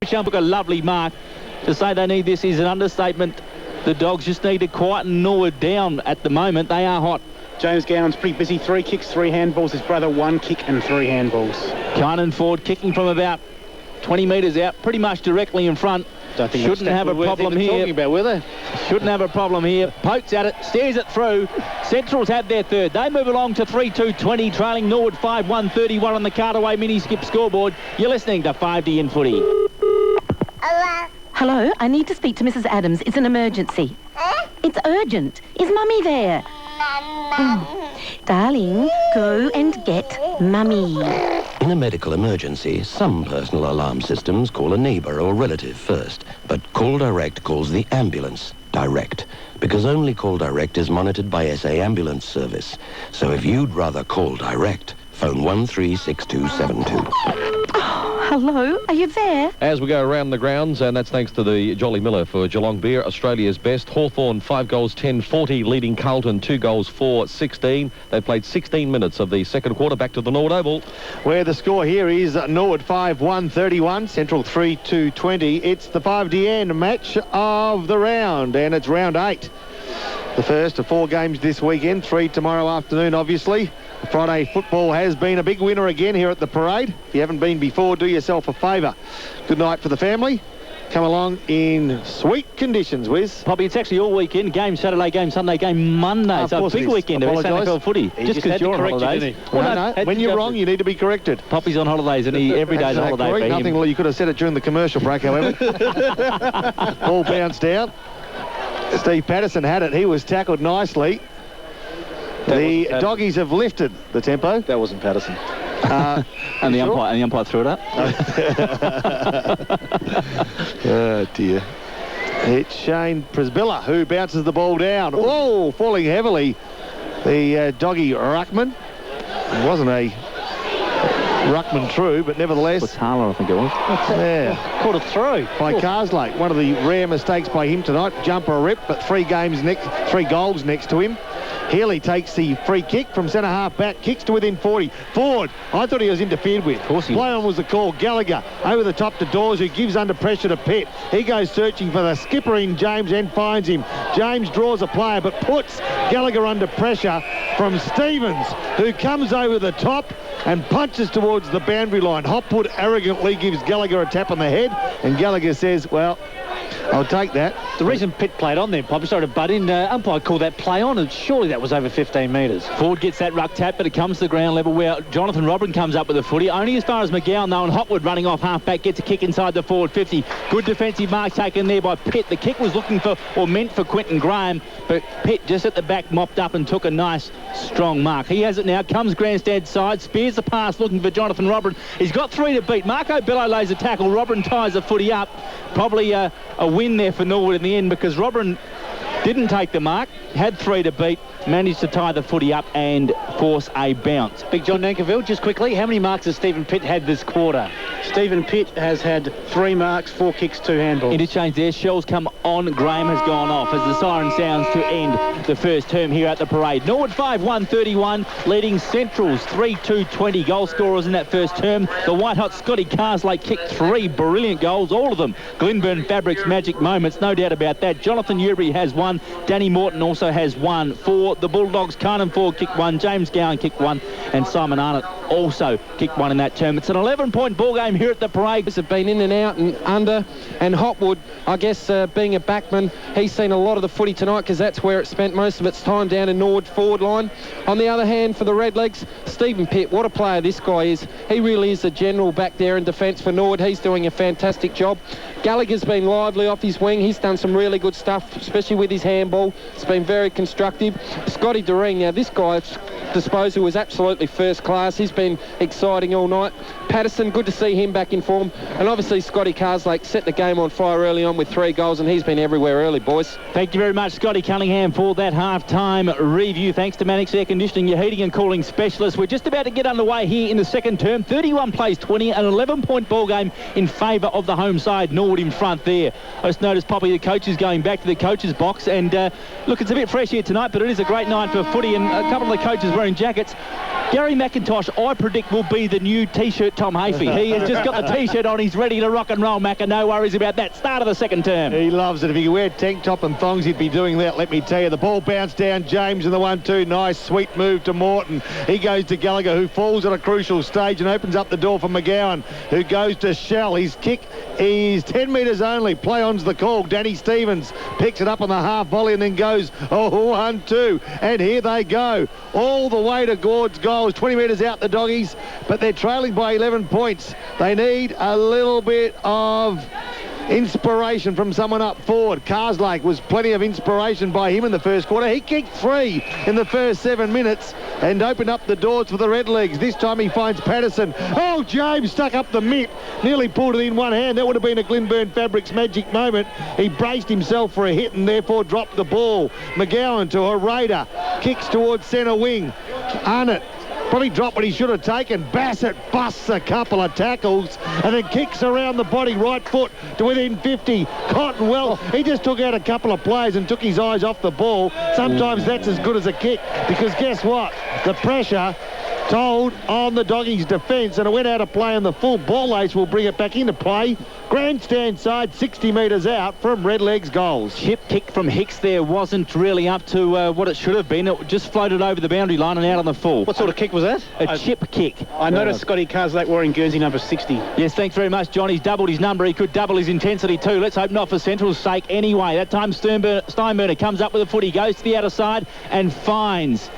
Jump took a lovely mark. To say they need this is an understatement. The Dogs just need to quieten Norwood down at the moment. They are hot. James Gowan's pretty busy. 3 kicks, 3 handballs. His brother 1 kick and 3 handballs. Kynan Ford kicking from about 20 metres out, pretty much directly in front. Don't think shouldn't have a problem here. Talking about, were they? Shouldn't have a problem here. Pokes at it, steers it through. Central's had their third. They move along to 3-2-20, trailing Norwood 5-1-31 on the Cartaway mini skip scoreboard. You're listening to 5D in Footy. Hello, I need to speak to Mrs. Adams. It's an emergency. It's urgent. Is Mummy there? Darling, go and get Mummy. In a medical emergency, some personal alarm systems call a neighbour or relative first, but Call Direct calls the ambulance direct, because only Call Direct is monitored by SA Ambulance Service. So if you'd rather call direct, phone 136272. Hello, are you there? As we go around the grounds, and that's thanks to the Jolly Miller for Geelong Beer, Australia's best. Hawthorn 5 goals 10-40, leading Carlton 2 goals 4-16. They've played 16 minutes of the second quarter. Back to the Norwood Oval, where the score here is Norwood 5-1-31, Central 3-2-20. It's the 5DN match of the round, and it's round 8. The first of 4 games this weekend, 3 tomorrow afternoon, obviously. Friday football has been a big winner again here at the parade. If you haven't been before, do yourself a favour. Good night for the family. Come along in sweet conditions, Wiz. Poppy, it's actually all weekend. Game Saturday, game Sunday, game Monday. So a big weekend of SANFL footy. Just because you're on holidays. No, when you're wrong, you need to be corrected. Poppy's on holidays and every day's a holiday for him. Nothing, you could have said it during the commercial break, however. Ball bounced out. Steve Patterson had it. He was tackled nicely. The doggies have lifted the tempo. That wasn't Patterson. And the umpire threw it up. Oh dear. It's Shane Prisbilla who bounces the ball down. Oh, falling heavily. The doggy Ruckman. It wasn't a Ruckman true, but nevertheless. Watala, I think it was. Yeah. Caught a throw. By Carslake. One of the rare mistakes by him tonight. Jumper rip, but 3 goals next to him. Healy takes the free kick from centre half back, kicks to within 40. Ford, I thought he was interfered with. Play on was the call. Gallagher over the top to Dawes, who gives under pressure to Pitt. He goes searching for the skipper in James and finds him. James draws a player but puts Gallagher under pressure from Stevens, who comes over the top and punches towards the boundary line. Hopwood arrogantly gives Gallagher a tap on the head, and Gallagher says, well, I'll take that. The reason Pitt played on there, Poppy, sorry to butt in, umpire called that play on, and surely that was over 15 metres. Ford gets that ruck tap, but it comes to the ground level where Jonathan Robin comes up with the footy. Only as far as McGowan, though, and Hopwood running off half-back gets a kick inside the forward 50. Good defensive mark taken there by Pitt. The kick was looking for, or meant for, Quentin Graham, but Pitt just at the back mopped up and took a nice, strong mark. He has it now, comes grandstand side, spears the pass looking for Jonathan Robin. He's got 3 to beat. Marco Bello lays a tackle. Robin ties the footy up. Probably a win there for Norwood in the end, because Robin didn't take the mark, had 3 to beat, managed to tie the footy up and force a bounce. Big John Nankerville, just quickly, how many marks has Stephen Pitt had this quarter? Stephen Pitt has had 3 marks, 4 kicks, 2 handballs. Interchange there, shells come on, Graham has gone off as the siren sounds to end the first term here at the parade. Norwood 5-1-31, leading Central's 3-2-20 goal scorers in that first term. The white-hot Scotty Carslake kicked 3 brilliant goals, all of them Glenburn Fabrics magic moments, no doubt about that. Jonathan Ewbury has 1, Danny Morton also has 1 for the Bulldogs. Carnan Ford kicked 1, James Gowan kicked 1, and Simon Arnott also kicked 1 in that term. It's an 11-point ball game here at the parade. Have been in and out and under, and Hopwood, I guess, being a backman, he's seen a lot of the footy tonight because that's where it spent most of its time, down in Norwood forward line. On the other hand, for the Redlegs, Stephen Pitt, what a player this guy is. He really is a general back there in defence for Norwood. He's doing a fantastic job. Gallagher's been lively off his wing. He's done some really good stuff, especially with his handball. It's been very constructive. Scotty Doreen, now this guy's disposal was absolutely first class. He's been exciting all night. Patterson, good to see him back in form. And obviously Scotty Carslake set the game on fire early on with 3 goals, and he's been everywhere early, boys. Thank you very much, Scotty Cunningham, for that half-time review. Thanks to Mannix Air Conditioning, your heating and cooling specialist. We're just about to get underway here in the second term. 31 plays 20, an 11-point ball game in favour of the home side. Norwood in front there. I just noticed Poppy, the coach, is going back to the coach's box, and look, it's a bit fresh here tonight, but it is a great night for footy, and a couple of the coaches wearing jackets. Gary McIntosh, I predict, will be the new T-shirt Tom Hafey. He has just got the T-shirt on. He's ready to rock and roll, Macca. No worries about that. Start of the second term. He loves it. If he could wear tank top and thongs, he'd be doing that, let me tell you. The ball bounced down. James in the 1-2. Nice, sweet move to Morton. He goes to Gallagher, who falls at a crucial stage and opens up the door for McGowan, who goes to Shell. His kick is 10 metres only. Play on's the call. Danny Stevens picks it up on the half volley and then goes, 1-2. And here they go. All the way towards goals. 20 metres out the doggies, but they're trailing by 11 points. They need a little bit of inspiration from someone up forward. Carslake was plenty of inspiration by him in the first quarter. He kicked 3 in the first 7 minutes and opened up the doors for the Redlegs. This time he finds Patterson. Oh, James stuck up the mitt. Nearly pulled it in one hand. That would have been a Glenburn Fabrics magic moment. He braced himself for a hit and therefore dropped the ball. McGowan to a Raider. Kicks towards centre wing. Arnott probably dropped what he should have taken. Bassett busts a couple of tackles and then kicks around the body, right foot to within 50. Cottonwell, he just took out a couple of players and took his eyes off the ball. Sometimes that's as good as a kick, because guess what? The pressure told on the doggies' defence, and it went out of play, and the full ball ace will bring it back into play. Grandstand side, 60 metres out from Redlegs goals. Chip kick from Hicks there wasn't really up to what it should have been. It just floated over the boundary line and out on the full. What sort of kick was that? A chip kick. I noticed Scotty Carslake wearing Guernsey number 60. Yes, thanks very much, John. He's doubled his number. He could double his intensity too. Let's hope not for Central's sake anyway. That time Steinburner comes up with a footy, goes to the outer side and finds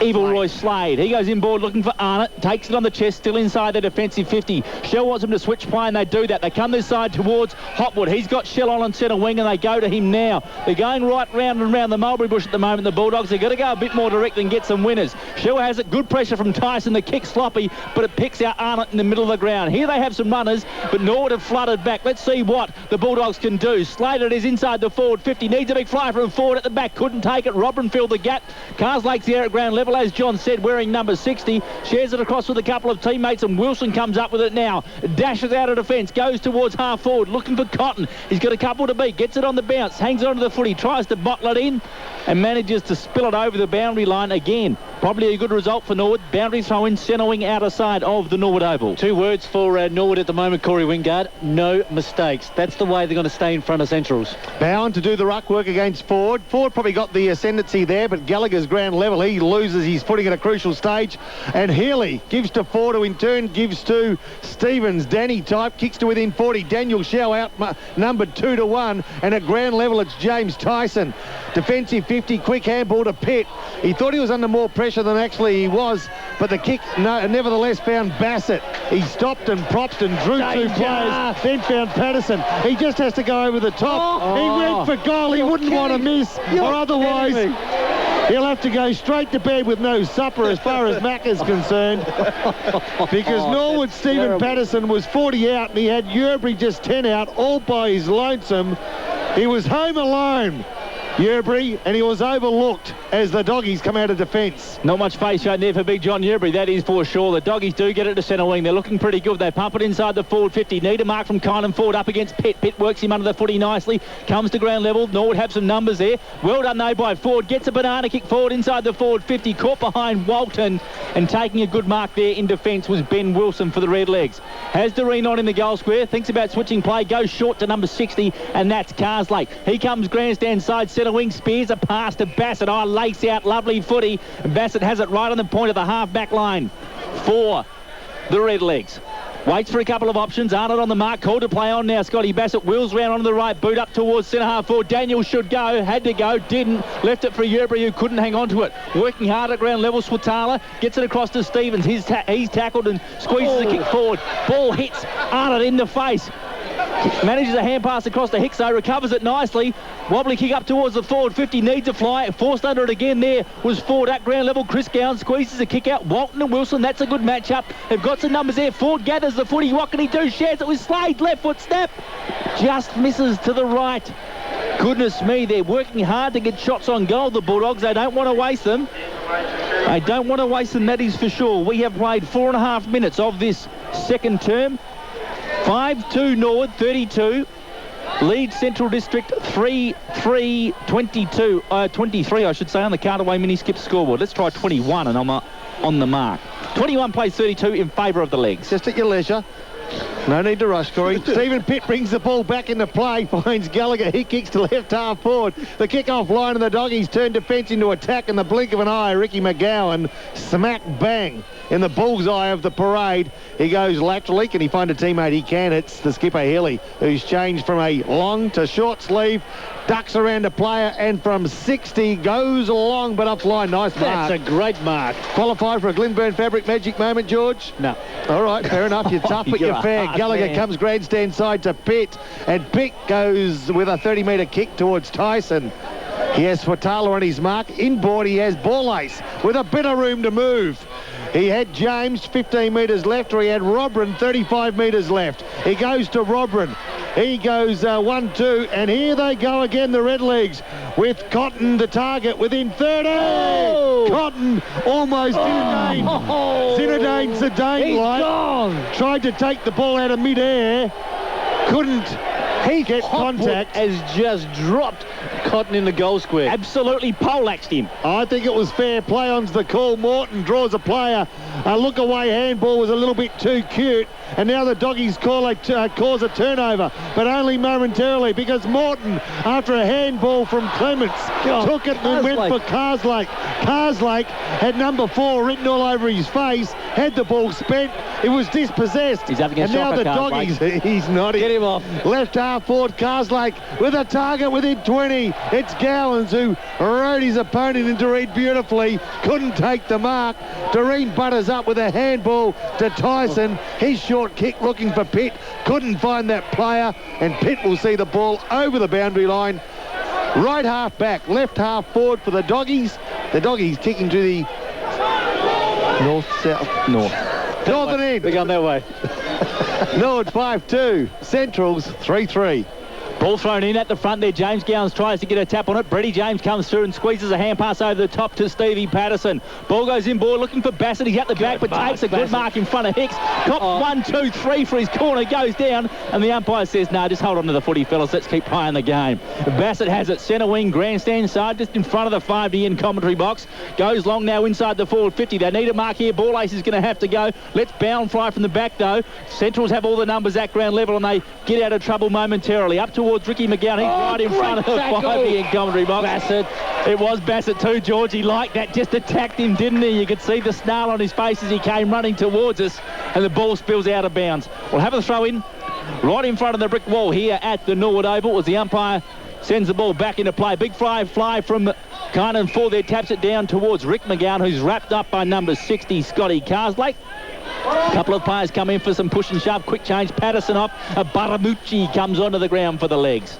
Evil Roy Slade. He goes inboard looking for Arnott, takes it on the chest, still inside the defensive 50. Shell wants him to switch play, and they do that. They come this side towards Hopwood. He's got Shell on centre wing, and they go to him now. They're going right round and round the mulberry bush at the moment, the Bulldogs. They've got to go a bit more direct and get some winners. Shell has it. Good pressure from Tyson. The kick sloppy, but it picks out Arnott in the middle of the ground. Here they have some runners, but Norwood have flooded back. Let's see what the Bulldogs can do. Slater is inside the forward 50. Needs a big fly from forward at the back. Couldn't take it. Robin filled the gap. Carslake's there at ground level, as John said, wearing number 60. Shares it across with a couple of teammates, and Wilson comes up with it now. Dashes out of defence. Goes towards half forward. Looking for Cotton. He's got a couple to beat. Gets it on the bounce. Hangs onto the footy. Tries to bottle it in and manages to spill it over the boundary line again. Probably a good result for Norwood. Boundary throw in, centre wing outer side of the Norwood Oval. 2 words for Norwood at the moment, Corey Wingard. No mistakes. That's the way they're going to stay in front of Centrals. Bowen to do the ruck work against Ford. Ford probably got the ascendancy there, but Gallagher's ground level. He loses his footing at a crucial stage. And Healy gives to Ford, who in turn gives to Stevens. Danny type kicks to within 40. Daniel Shell out numbered 2-1. And at ground level, it's James Tyson. Defensive 50, quick handball to Pitt. He thought he was under more pressure than actually he was, but the kick nevertheless found Bassett. He stopped and propped and drew 2 players, then found Patterson. He just has to go over the top. He went for goal. He wouldn't want to miss, or otherwise he'll have to go straight to bed with no supper as far as Mac is concerned, because Norwood Stephen Patterson was 40 out and he had Yerbury just 10 out, all by his lonesome. He was home alone, Yerbury, and he was overlooked as the doggies come out of defence. Not much face shown there for big John Yerbury, that is for sure. The doggies do get it to centre wing. They're looking pretty good. They pump it inside the forward 50. Need a mark from Kynan Ford up against Pitt. Pitt works him under the footy nicely. Comes to ground level. Norwood have some numbers there. Well done though by Ford. Gets a banana kick forward inside the forward 50. Caught behind Walton, and taking a good mark there in defence was Ben Wilson for the Redlegs. Has Doreen on in the goal square. Thinks about switching play. Goes short to number 60, and that's Carslake. He comes grandstand side centre wing. Spears a pass to Bassett. Lace out. Lovely footy. Bassett has it right on the point of the half-back line for the Redlegs. Waits for a couple of options. Arnott on the mark. Called to play on now. Scotty Bassett wheels round on the right. Boot up towards centre half forward. Daniel should go. Had to go. Didn't. Left it for Yerbury, who couldn't hang on to it. Working hard at ground level. Swatala gets it across to Stevens. He's tackled and squeezes the kick forward. Ball hits Arnott in the face. Manages a hand pass across to Hicks, though, recovers it nicely. Wobbly kick up towards the forward 50, needs a fly. Forced under it again there was Ford at ground level. Chris Gowan squeezes a kick out. Walton and Wilson, that's a good matchup. They've got some numbers there. Ford gathers the footy. What can he do? Shares it with Slade. Left foot snap. Just misses to the right. Goodness me, they're working hard to get shots on goal, the Bulldogs. They don't want to waste them. They don't want to waste them, that is for sure. We have played 4.5 minutes of this second term. 5-2 Norwood, 32. Leeds Central District 3-3-22, 23 I should say, on the Cartaway mini skip scoreboard. Let's try 21 and I'm on the mark. 21 plays 32 in favour of the legs. Just at your leisure. No need to rush, Corey. Stephen Pitt brings the ball back into play, finds Gallagher. He kicks to left half forward. The kick-off line of the Doggies turn defence into attack in the blink of an eye. Ricky McGowan, smack bang in the bullseye of the parade. He goes laterally. Can he find a teammate? He can. It's the skipper, Healy, who's changed from a long to short sleeve. Ducks around a player and from 60 goes along but offline. Nice mark. That's a great mark. Qualified for a Glenburn Fabric magic moment, George? No. All right, fair enough. You're tough, but you're fair. Gallagher comes grandstand side to Pitt, and Pitt goes with a 30-metre kick towards Tyson. He has Fatala on his mark. Inboard, he has Ball-Ace with a bit of room to move. He had James 15 metres left, or he had Robrin 35 metres left. He goes to Robrin. He goes 1-2, and here they go again, the Redlegs, with Cotton, the target, within 30. Oh. Cotton almost Zinedine Zidane-like. Tried to take the ball out of mid-air. Couldn't get contact. Has just dropped Cotton in the goal square. Absolutely poleaxed him. I think it was fair play on's the call. Morton draws a player. A look-away handball was a little bit too cute. And now the Doggies cause a turnover, but only momentarily, because Morton, after a handball from Clements, took it and went for Carslake. Carslake had number 4 written all over his face, had the ball spent. It was dispossessed. He's having a and now shot the for Doggies, he's not. Get him off. Left half forward, Carslake with a target within 20. It's Gowans who rode his opponent into Reed beautifully. Couldn't take the mark. Doreen butters up with a handball to Tyson. His short kick looking for Pitt. Couldn't find that player, and Pitt will see the ball over the boundary line. Right half back, left half forward for the Doggies. The Doggies kicking to the northern end. They're going that way. Norwood 5-2. Centrals 3-3. Ball thrown in at the front there. James Gowans tries to get a tap on it. Brady James comes through and squeezes a hand pass over the top to Stevie Patterson. Ball goes in board looking for Bassett. He's at the back, but takes a good mark in front of Hicks. Cops 1, 2, 3 for his corner. Goes down, and the umpire says, "No, just hold on to the footy, fellas. Let's keep playing the game." Bassett has it centre wing, grandstand side, just in front of the 5-in commentary box. Goes long now inside the forward 50. They need a mark here. Ball-Ace is going to have to go. Let's bound fly from the back, though. Centrals have all the numbers at ground level, and they get out of trouble momentarily. Up towards Ricky McGowan. He's right in front of the 5-in commentary box. Bassett. It was Bassett too, George. He liked that. Just attacked him, didn't he? You could see the snarl on his face as he came running towards us, and the ball spills out of bounds. We'll have a throw in right in front of the brick wall here at the Norwood Oval as the umpire sends the ball back into play. Big fly from Kynan for there, taps it down towards Rick McGowan, who's wrapped up by number 60, Scotty Carslake. A couple of players come in for some push and shove. Quick change. Patterson off. Baramucci comes onto the ground for the legs.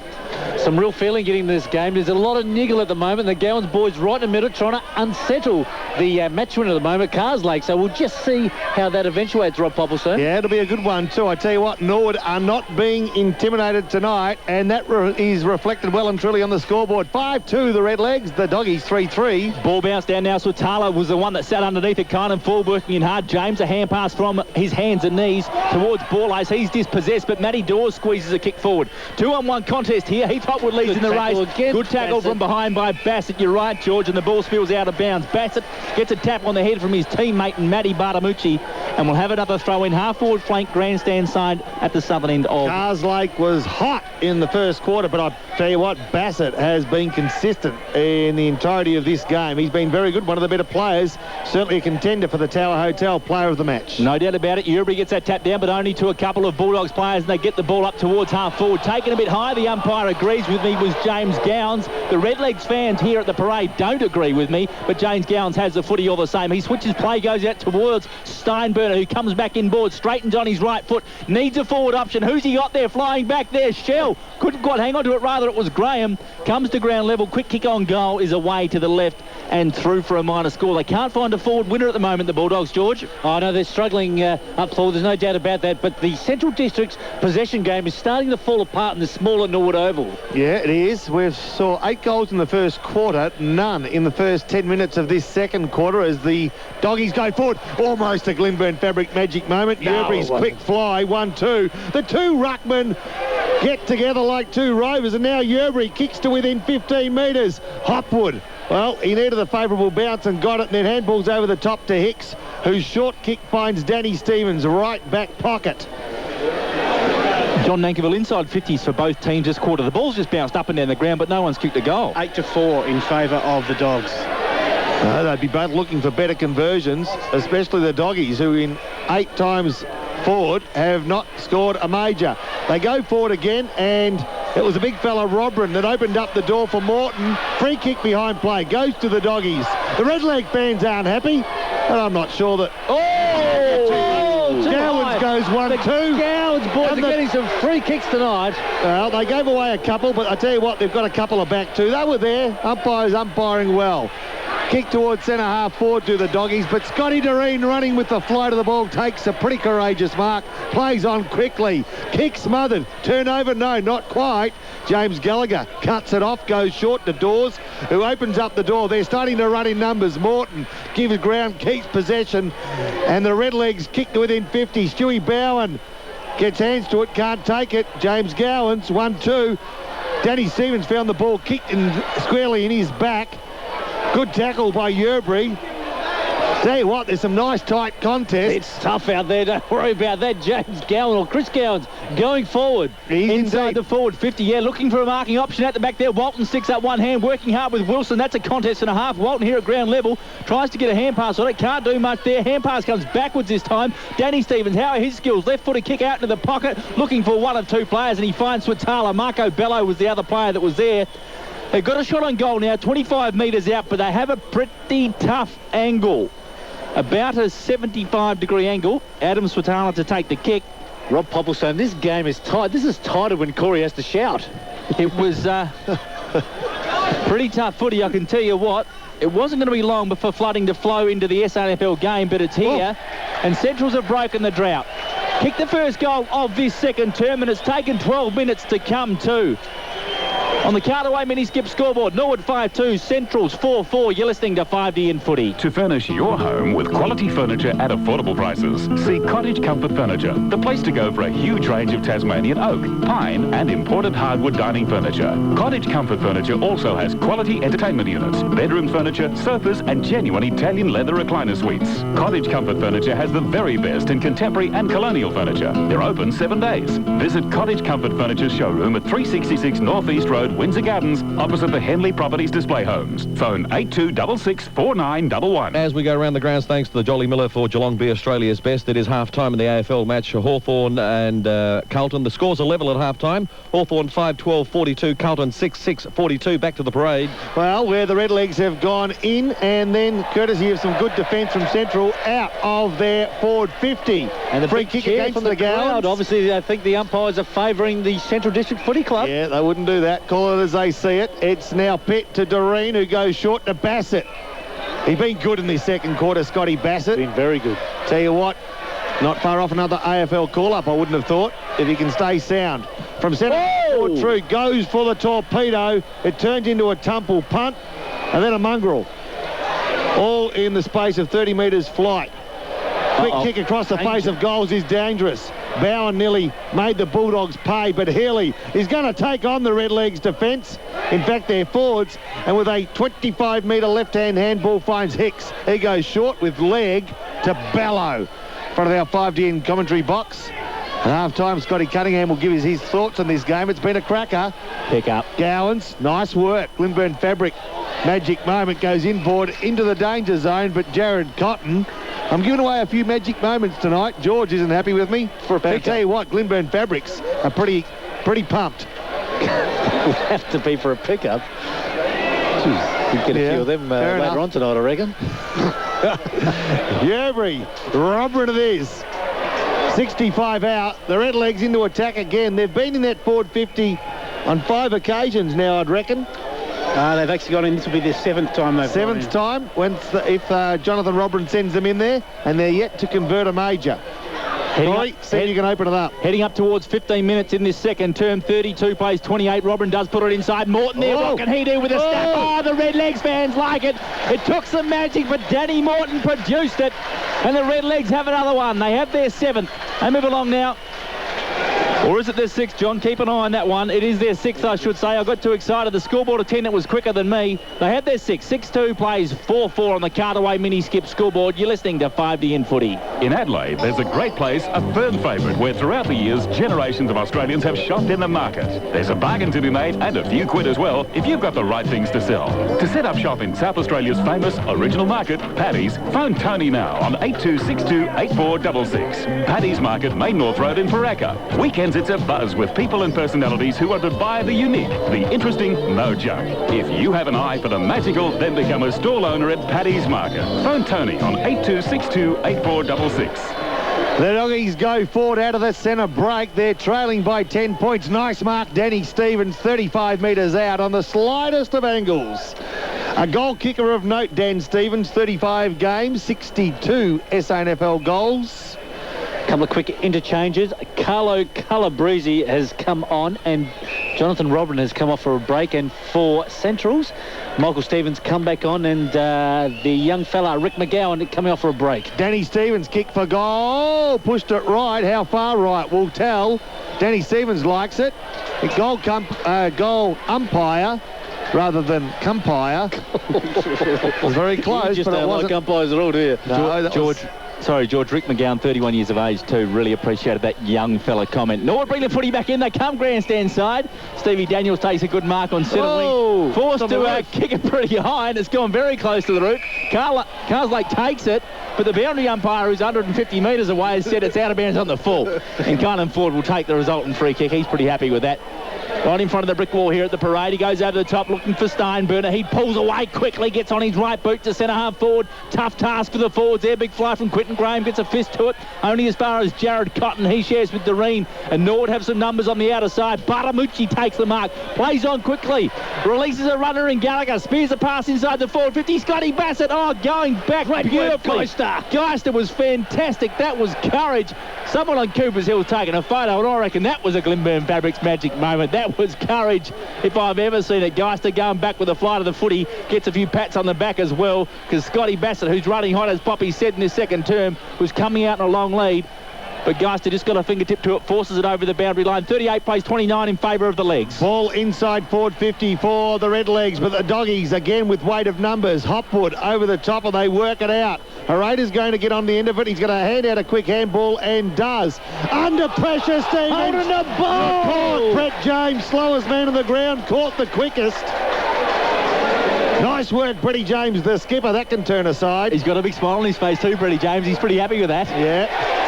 Some real feeling getting this game. There's a lot of niggle at the moment. The Gowans boys right in the middle trying to unsettle the match winner at the moment, Carslake. So we'll just see how that eventuates, Rob Popplestone. Yeah, it'll be a good one too. I tell you what, Norwood are not being intimidated tonight, and that is reflected well and truly on the scoreboard. 5-2 the Redlegs, the Doggies 3-3. Ball bounced down now. Swatala was the one that sat underneath it. Kind of forward working in hard. James, a hand pass from his hands and knees towards Ball-Ace. He's dispossessed, but Matty Dawes squeezes a kick forward. 2-on-1 contest here. Heath Hopwood leads in the race. Good tackle from behind by Bassett. You're right, George, and the ball spills out of bounds. Bassett gets a tap on the head from his teammate Matty Bartamucci, and we'll have another throw in half forward flank grandstand side at the southern end of. Carslake was hot in the first quarter, but I tell you what, Bassett has been consistent in the entirety of this game. He's been very good, one of the better players, certainly a contender for the Tower Hotel player of the match. No doubt about it. Urubury gets that tap down, but only to a couple of Bulldogs players, and they get the ball up towards half forward. Taken a bit high, the umpire agrees with me, was James Gowans. The Redlegs fans here at the parade don't agree with me, but James Gowans has the footy all the same. He switches play, goes out towards Steinberner, who comes back inboard, straightens on his right foot, needs a forward option. Who's he got there flying back there? Shell. Couldn't quite hang on to it, rather it was Graham. Comes to ground level, quick kick on goal is away to the left and through for a minor score. They can't find a forward winner at the moment, the Bulldogs, George. Oh, no, they're struggling up forward. There's no doubt about that. But the Central District's possession game is starting to fall apart in the smaller Norwood Oval. Yeah, it is. We saw 8 goals in the first quarter, none in the first 10 minutes of this second quarter as the Doggies go forward. Almost a Glenburn Fabric magic moment. Urubury's quick fly, 1-2. The two ruckmen get together like two rovers, and now Yerbury kicks to within 15 metres. Hopwood, well, he needed a favourable bounce and got it, and then handballs over the top to Hicks, whose short kick finds Danny Stevens' right back pocket. John Nankerville inside 50s for both teams this quarter. The ball's just bounced up and down the ground, but no one's kicked a goal. 8-4 in favour of the Dogs. They'd be both looking for better conversions, especially the Doggies, who in 8 times forward have not scored a major. They go forward again, and it was a big fella, Robrin, that opened up the door for Morton. Free kick behind play, goes to the Doggies. The Red Leg fans aren't happy, and I'm not sure that... Gowans goes 1-2. Gowans boys are getting some free kicks tonight. Well, they gave away a couple, but I tell you what, they've got a couple of back too. They were there. Umpires umpiring well. Kick towards centre-half forward to the Doggies, but Scotty Doreen running with the flight of the ball takes a pretty courageous mark. Plays on quickly. Kick smothered. Turnover? No, not quite. James Gallagher cuts it off, goes short to Dawes, who opens up the door. They're starting to run in numbers. Morton gives ground, keeps possession, and the Redlegs kick to within 50. Stewie Bowen gets hands to it, can't take it. James Gowans, 1-2. Danny Stevens found the ball kicked in squarely in his back. Good tackle by Yerbury. Tell you what, there's some nice tight contests. It's tough out there, don't worry about that. James Gowan or Chris Gowans going forward. He's inside the forward 50, yeah, looking for a marking option at the back there. Walton sticks up one hand, working hard with Wilson. That's a contest and a half. Walton here at ground level tries to get a hand pass on it, can't do much there. Hand pass comes backwards this time. Danny Stevens, how are his skills? Left footed kick out into the pocket, looking for one of two players, and he finds Swatala. Marco Bello was the other player that was there. They've got a shot on goal now, 25 metres out, but they have a pretty tough angle. About a 75-degree angle. Adam Swatala to take the kick. Rob Popplestone, this game is tight. This is tighter when Corey has to shout. It was pretty tough footy, I can tell you what. It wasn't going to be long before flooding to flow into the SANFL game, but it's here. And Centrals have broken the drought. Kicked the first goal of this second term, and it's taken 12 minutes to come to. On the Cardaway mini-skip scoreboard, Norwood 5-2, Centrals 4-4. You're listening to 5D in Footy. To furnish your home with quality furniture at affordable prices, see Cottage Comfort Furniture, the place to go for a huge range of Tasmanian oak, pine and imported hardwood dining furniture. Cottage Comfort Furniture also has quality entertainment units, bedroom furniture, sofas and genuine Italian leather recliner suites. Cottage Comfort Furniture has the very best in contemporary and colonial furniture. They're open 7 days. Visit Cottage Comfort Furniture's showroom at 366 North East Road, Windsor Gardens, opposite the Henley Properties Display Homes. Phone 8266 4911. As we go around the grounds, thanks to the Jolly Miller for Geelong Be Australia's best. It is half-time in the AFL match. Hawthorn and Carlton. The scores are level at half-time. Hawthorn 5-12-42, Carlton 6-6-42. Back to the parade. Well, where the Redlegs have gone in, and then, courtesy of some good defence from Central, out of their forward 50. And the free kick against the Gowans. Obviously, I think the umpires are favouring the Central District Footy Club. Yeah, they wouldn't do that. Call it as they see it. It's now Pitt to Doreen, who goes short to Bassett. He's been good in this second quarter, Scotty Bassett. Been very good. Tell you what, not far off another AFL call-up, I wouldn't have thought, if he can stay sound. From centre forward through, goes for the torpedo. It turns into a tumble punt, and then a mongrel. All in the space of 30 metres flight. Quick kick across the face of goals is dangerous. Bowen nearly made the Bulldogs pay, but Healy is going to take on the Redlegs defence. In fact, they're forwards, and with a 25-metre left-hand handball finds Hicks. He goes short with leg to Bello. In front of our 5D in commentary box. At half-time, Scotty Cunningham will give us his thoughts on this game. It's been a cracker. Pick up. Gowans, nice work. Glenburn Fabric, magic moment, goes inboard into the danger zone, but Jared Cotton... I'm giving away a few magic moments tonight. George isn't happy with me. But I tell you what, Glenburn Fabrics are pretty pumped. Would have to be for a pickup. Jeez, we'd get a few of them later on tonight, I reckon. Yerbury, robber it is. 65 out. The Redlegs into attack again. They've been in that forward 50 on 5 occasions now, I'd reckon. They've actually gone in. This will be their 7th time they've gone in. 7th time, if Jonathan Robrin sends them in there, and they're yet to convert a major. See you can open it up. Heading up towards 15 minutes in this second term. 32 plays 28. Robrin does put it inside. Morton there. What can he do with a snap? Oh, the Redlegs fans like it. It took some magic, but Danny Morton produced it. And the Redlegs have another one. They have their 7th. They move along now. Or is it their 6th, John? Keep an eye on that one. It is their 6th, I should say. I got too excited. The scoreboard attendant was quicker than me. They had their 6. 6-2 plays 4-4 on the Cartaway mini-skip scoreboard. You're listening to 5D in Footy. In Adelaide, there's a great place, a firm favourite, where throughout the years, generations of Australians have shopped in the market. There's a bargain to be made and a few quid as well if you've got the right things to sell. To set up shop in South Australia's famous original market, Paddy's, phone Tony now on 8262 8466. Paddy's Market, Main North Road in Paraka. Weekends it's a buzz with people and personalities who want to buy the unique, the interesting, no junk. If you have an eye for the magical, then become a stall owner at Paddy's Market. Phone Tony on 8262 8466. The Doggies go forward out of the centre break. They're trailing by 10 points. Nice mark, Danny Stevens, 35 metres out on the slightest of angles. A goal kicker of note, Dan Stevens, 35 games, 62 SANFL goals. Couple of quick interchanges. Carlo Calabrese has come on and Jonathan Robin has come off for a break, and for Centrals, Michael Stevens come back on, and the young fella Rick McGowan coming off for a break. Danny Stevens kick for goal, pushed it right. How far right, we'll tell. Danny Stevens likes it. The goal umpire rather than cumpire. It was very close, you just but it don't wasn't. like umpires at all, do you? No, George. Sorry, George. Rick McGowan, 31 years of age too. Really appreciated that young fella comment. Norwood bring the footy back in. They come grandstand side. Stevie Daniels takes a good mark on centre wing. Forced to kick it pretty high, and it's gone very close to the roof. Carslake takes it, but the boundary umpire, who's 150 metres away, has said it's out of bounds on the full. And Kylan Ford will take the resultant free kick. He's pretty happy with that. Right in front of the brick wall here at the parade. He goes over the top looking for Steinburner. He pulls away quickly, gets on his right boot to centre-half forward. Tough task for the forwards there. Big fly from Quinton Graham, gets a fist to it. Only as far as Jared Cotton. He shares with Doreen. And Norwood have some numbers on the outer side. Baramucci takes the mark. Plays on quickly. Releases a runner in Gallagher. Spears a pass inside the forward 50. Scotty Bassett. Oh, going back beautifully. Geister was fantastic. That was courage. Someone on Cooper's Hill taking a photo, and I reckon that was a Glenburn Fabrics magic moment. That was courage if I've ever seen it. Geister going back with a flight of the footy, gets a few pats on the back as well, because Scotty Bassett, who's running hot, as Poppy said in his second term, was coming out in a long lead. But Geister just got a fingertip to it, forces it over the boundary line. 38 plays 29 in favour of the Legs. Ball inside forward 50 for the Red Legs, but the Doggies again with weight of numbers. Hopwood over the top, and they work it out. Harader's going to get on the end of it. He's going to hand out a quick handball, and does. Under pressure, Stevens. Holding the ball. Caught Brett James, slowest man on the ground, caught the quickest. Nice work, Brady James, the skipper. That can turn aside. He's got a big smile on his face too, Brady James. He's pretty happy with that. Yeah.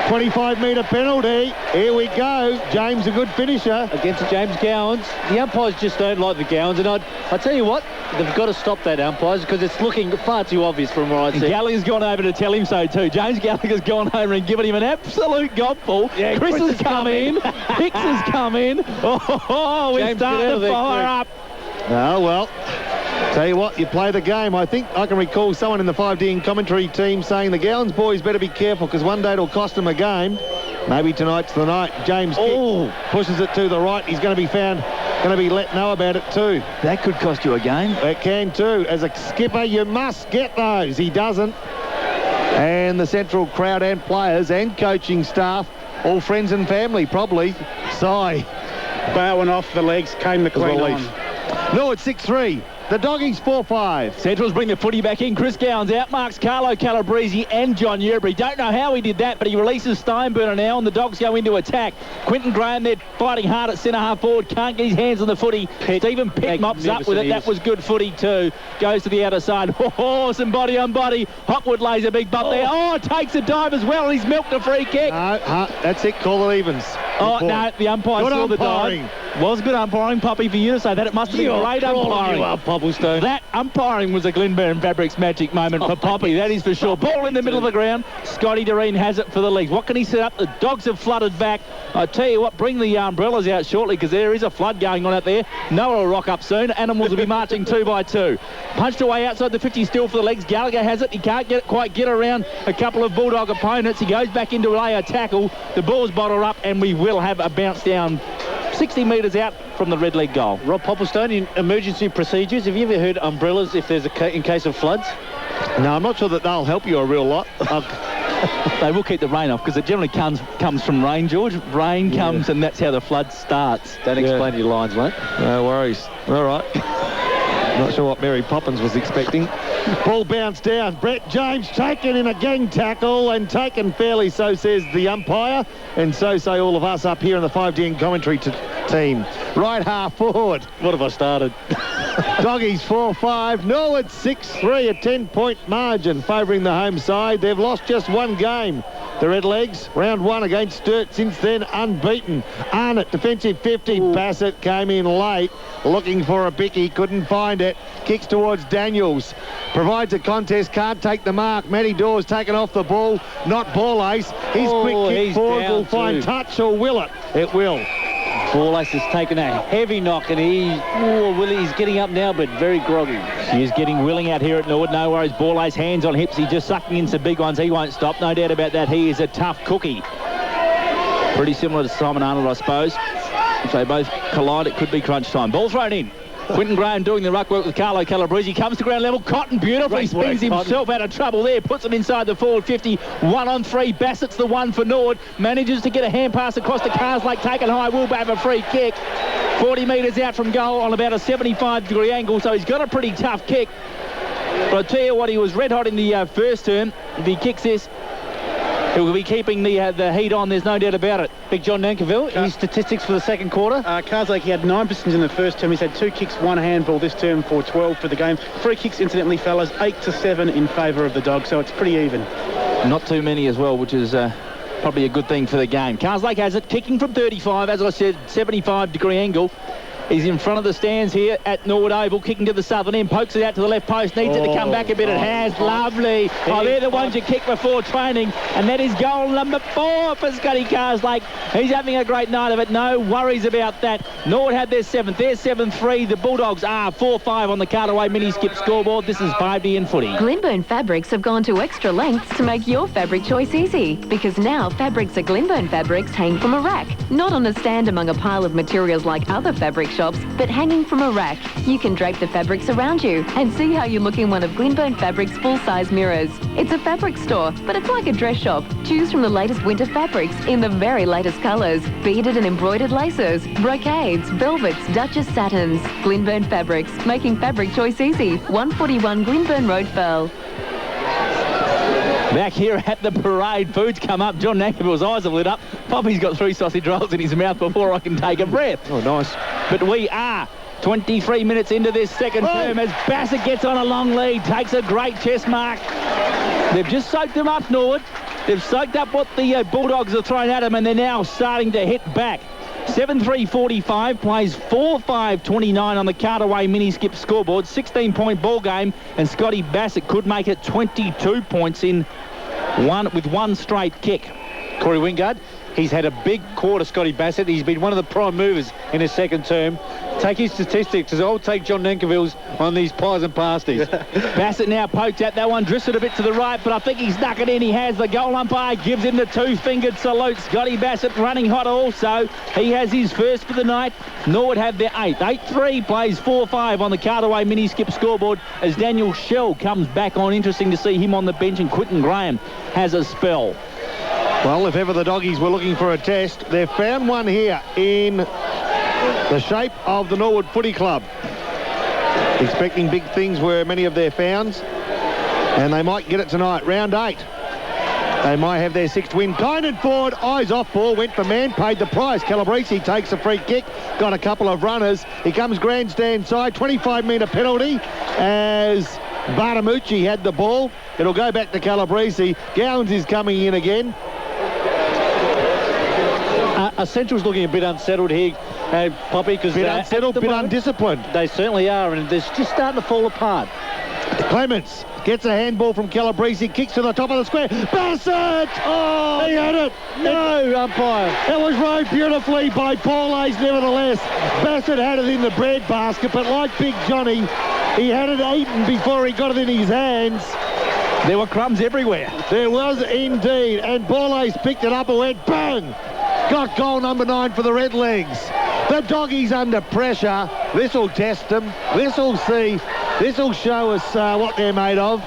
25-metre penalty. Here we go. James, a good finisher. Against the James Gowans. The umpires just don't like the Gowans, and I tell you what, they've got to stop that, umpires, because it's looking far too obvious from where I see. Gallagher's gone over to tell him so too. James Gallagher's gone over and given him an absolute gobful. Yeah, Chris has come in. Hicks has come in. Oh, we're starting to fire up. Oh, well. Tell you what, you play the game. I think I can recall someone in the 5D commentary team saying the Gowans boys better be careful, because one day it'll cost them a game. Maybe tonight's the night. James pushes it to the right. He's going to be let know about it too. That could cost you a game. It can too. As a skipper, you must get those. He doesn't. And the Central crowd and players and coaching staff, all friends and family probably, sigh. Bowen off the legs, came the clean on. No, it's 6-3. The Doggies 4-5. Centrals bring the footy back in. Chris Gowans outmarks Carlo Calabrese and John Yerbury. Don't know how he did that, but he releases Steinburner now, and the Dogs go into attack. Quinton Graham, they're fighting hard at centre-half forward. Can't get his hands on the footy. Stephen Pitt mops up with it. That was good footy too. Goes to the outer side. Oh, some body on body. Hopwood lays a big butt there. Oh, takes a dive as well, and he's milked a free kick. No, that's it. Call it evens. Oh, no, the umpire saw the umpiring. dive. Was good umpiring, Poppy, for you to say that. It must have been great umpiring. That umpiring was a Glenburn Fabrics magic moment for Poppy, that is for sure. Ball in the middle of the ground. Scotty Doreen has it for the Legs. What can he set up? The Dogs have flooded back. I tell you what, bring the umbrellas out shortly, because there is a flood going on out there. Noah will rock up soon. Animals will be marching 2 by 2. Punched away outside the 50 still for the Legs. Gallagher has it. He can't quite get around a couple of Bulldog opponents. He goes back into a tackle. The ball's bottled up, and we will have a bounce down 60 metres out from the red leg goal. Rob Popplestone, in emergency procedures, have you ever heard umbrellas if there's in case of floods? No, I'm not sure that they'll help you a real lot. They will keep the rain off because it generally comes from rain, George. Rain comes and that's how the flood starts. Don't explain your lines, mate. No worries. All right. Not sure what Mary Poppins was expecting. Ball bounced down. Brett James taken in a gang tackle and taken fairly, so says the umpire, and so say all of us up here in the 5DN commentary team. Right half forward. What have I started? Doggies 4-5. Norwood 6-3, a 10-point margin favouring the home side. They've lost just one game. The Redlegs, round 1 against Sturt, since then unbeaten. Arnott, defensive 50. Ooh. Bassett came in late, looking for a bicky, couldn't find it. Kicks towards Daniels. Provides a contest, can't take the mark. Matty Dawes taken off the ball, not ball ace. His quick kick forward will find touch, or will it? It will. Ball ace has taken a heavy knock, and he's getting up now, but very groggy. He is getting willing out here at Norwood. No worries. Ball ace, hands on hips. He's just sucking in some big ones. He won't stop. No doubt about that. He is a tough cookie. Pretty similar to Simon Arnold, I suppose. If they both collide, it could be crunch time. Ball thrown in. Quinton Graham doing the ruck work with Carlo Calabrese. Comes to ground level. Cotton beautifully spins himself out of trouble there. Puts it inside the forward 50. 1 on 3. Bassett's the one for Norwood. Manages to get a hand pass across to Carslake. Taken high. Will have a free kick. 40 metres out from goal on about a 75-degree angle. So he's got a pretty tough kick. But I tell you what, he was red hot in the first term. If he kicks this, he will be keeping the heat on, there's no doubt about it. Big John Nankerville, his statistics for the second quarter. Karslake, he had 9 positions in the first term. He's had 2 kicks, 1 handball this term for 12 for the game. Free kicks, incidentally, fellas, 8-7 in favour of the Dogs, so it's pretty even. Not too many as well, which is probably a good thing for the game. Karslake has it, kicking from 35, as I said, 75-degree angle. He's in front of the stands here at Norwood Oval, kicking to the southern end, pokes it out to the left post, needs it to come back a bit. It has, lovely. They're the ones you kick before training, and that is goal number 4 for Scotty Karslake. He's having a great night of it, no worries about that. Norwood had their 7th, they're 7-3. The Bulldogs are 4-5 on the Cartaway mini-skip scoreboard. This is 5DN footy. Glenburn Fabrics have gone to extra lengths to make your fabric choice easy, because now fabrics at Glenburn Fabrics hang from a rack, not on a stand among a pile of materials like other fabric shops, but hanging from a rack. You can drape the fabrics around you and see how you look in one of Glenburn Fabrics' full-size mirrors. It's a fabric store, but it's like a dress shop. Choose from the latest winter fabrics in the very latest colours. Beaded and embroidered laces, brocades, velvets, Duchess satins. Glenburn Fabrics, making fabric choice easy. 141 Glenburn Road, Fell. Back here at the parade, food's come up. John Nankerville's eyes have lit up. Poppy's got 3 sausage rolls in his mouth before I can take a breath. Oh, nice. But we are 23 minutes into this second term as Bassett gets on a long lead, takes a great chest mark. They've just soaked them up, Norwood. They've soaked up what the Bulldogs have thrown at them, and they're now starting to hit back. 7-3-45, plays 4-5-29 on the Cartaway mini-skip scoreboard. 16-point ball game, and Scotty Bassett could make it 22 points with one straight kick. Corey Wingard, he's had a big quarter, Scotty Bassett. He's been one of the prime movers in his second term. Take his statistics, as I'll take John Nankerville's on these pies and pasties. Bassett now poked at that one, drifted a bit to the right, but I think he's snuck it in. He has. The goal umpire gives him the 2-fingered salute. Scotty Bassett running hot also. He has his first for the night. Norwood have their 8th. 8-3, plays 4-5 on the Cartaway mini-skip scoreboard as Daniel Shell comes back on. Interesting to see him on the bench, and Quinton Graham has a spell. Well, if ever the Doggies were looking for a test, they've found one here in the shape of the Norwood Footy Club. Expecting big things were many of their founds, and they might get it tonight. Round 8. They might have their 6th win. Kynan forward, eyes off ball, went for man, paid the price. Calabrese takes a free kick, got a couple of runners. He comes grandstand side, 25-metre penalty as Bartamucci had the ball. It'll go back to Calabrese. Gowns is coming in again. Central's looking a bit unsettled here, Poppy, because bit unsettled, bit undisciplined. They certainly are, and they're just starting to fall apart. Clements gets a handball from Calabrese, kicks to the top of the square. Bassett! Oh, he had it. No, umpire. It was rowed beautifully by Paul Hayes, nevertheless. Bassett had it in the bread basket, but like Big Johnny, he had it eaten before he got it in his hands. There were crumbs everywhere. There was indeed, and Paul Hayes picked it up and went bang! Got goal number 9 for the Redlegs. The Doggies under pressure. This'll test them. This'll see. This'll show us what they're made of.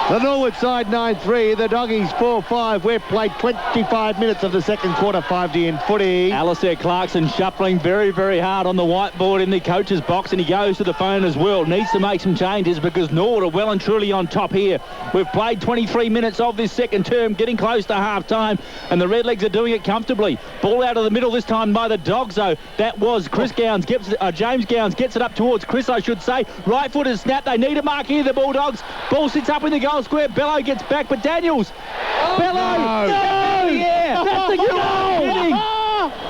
The Norwood side 9-3, the Doggies 4-5. We've played 25 minutes of the second quarter, 5D footy. Alistair Clarkson shuffling very, very hard on the whiteboard in the coach's box, and he goes to the phone as well. Needs to make some changes because Norwood are well and truly on top here. We've played 23 minutes of this second term, getting close to half-time, and the Redlegs are doing it comfortably. Ball out of the middle this time by the Dogs, though. That was James Gowns gets it up towards Chris, I should say. Right foot is snapped. They need a mark here, the Bulldogs. Ball sits up in the goal square. Bello gets back, but Daniels. Bello! No! Yeah! That's the goal!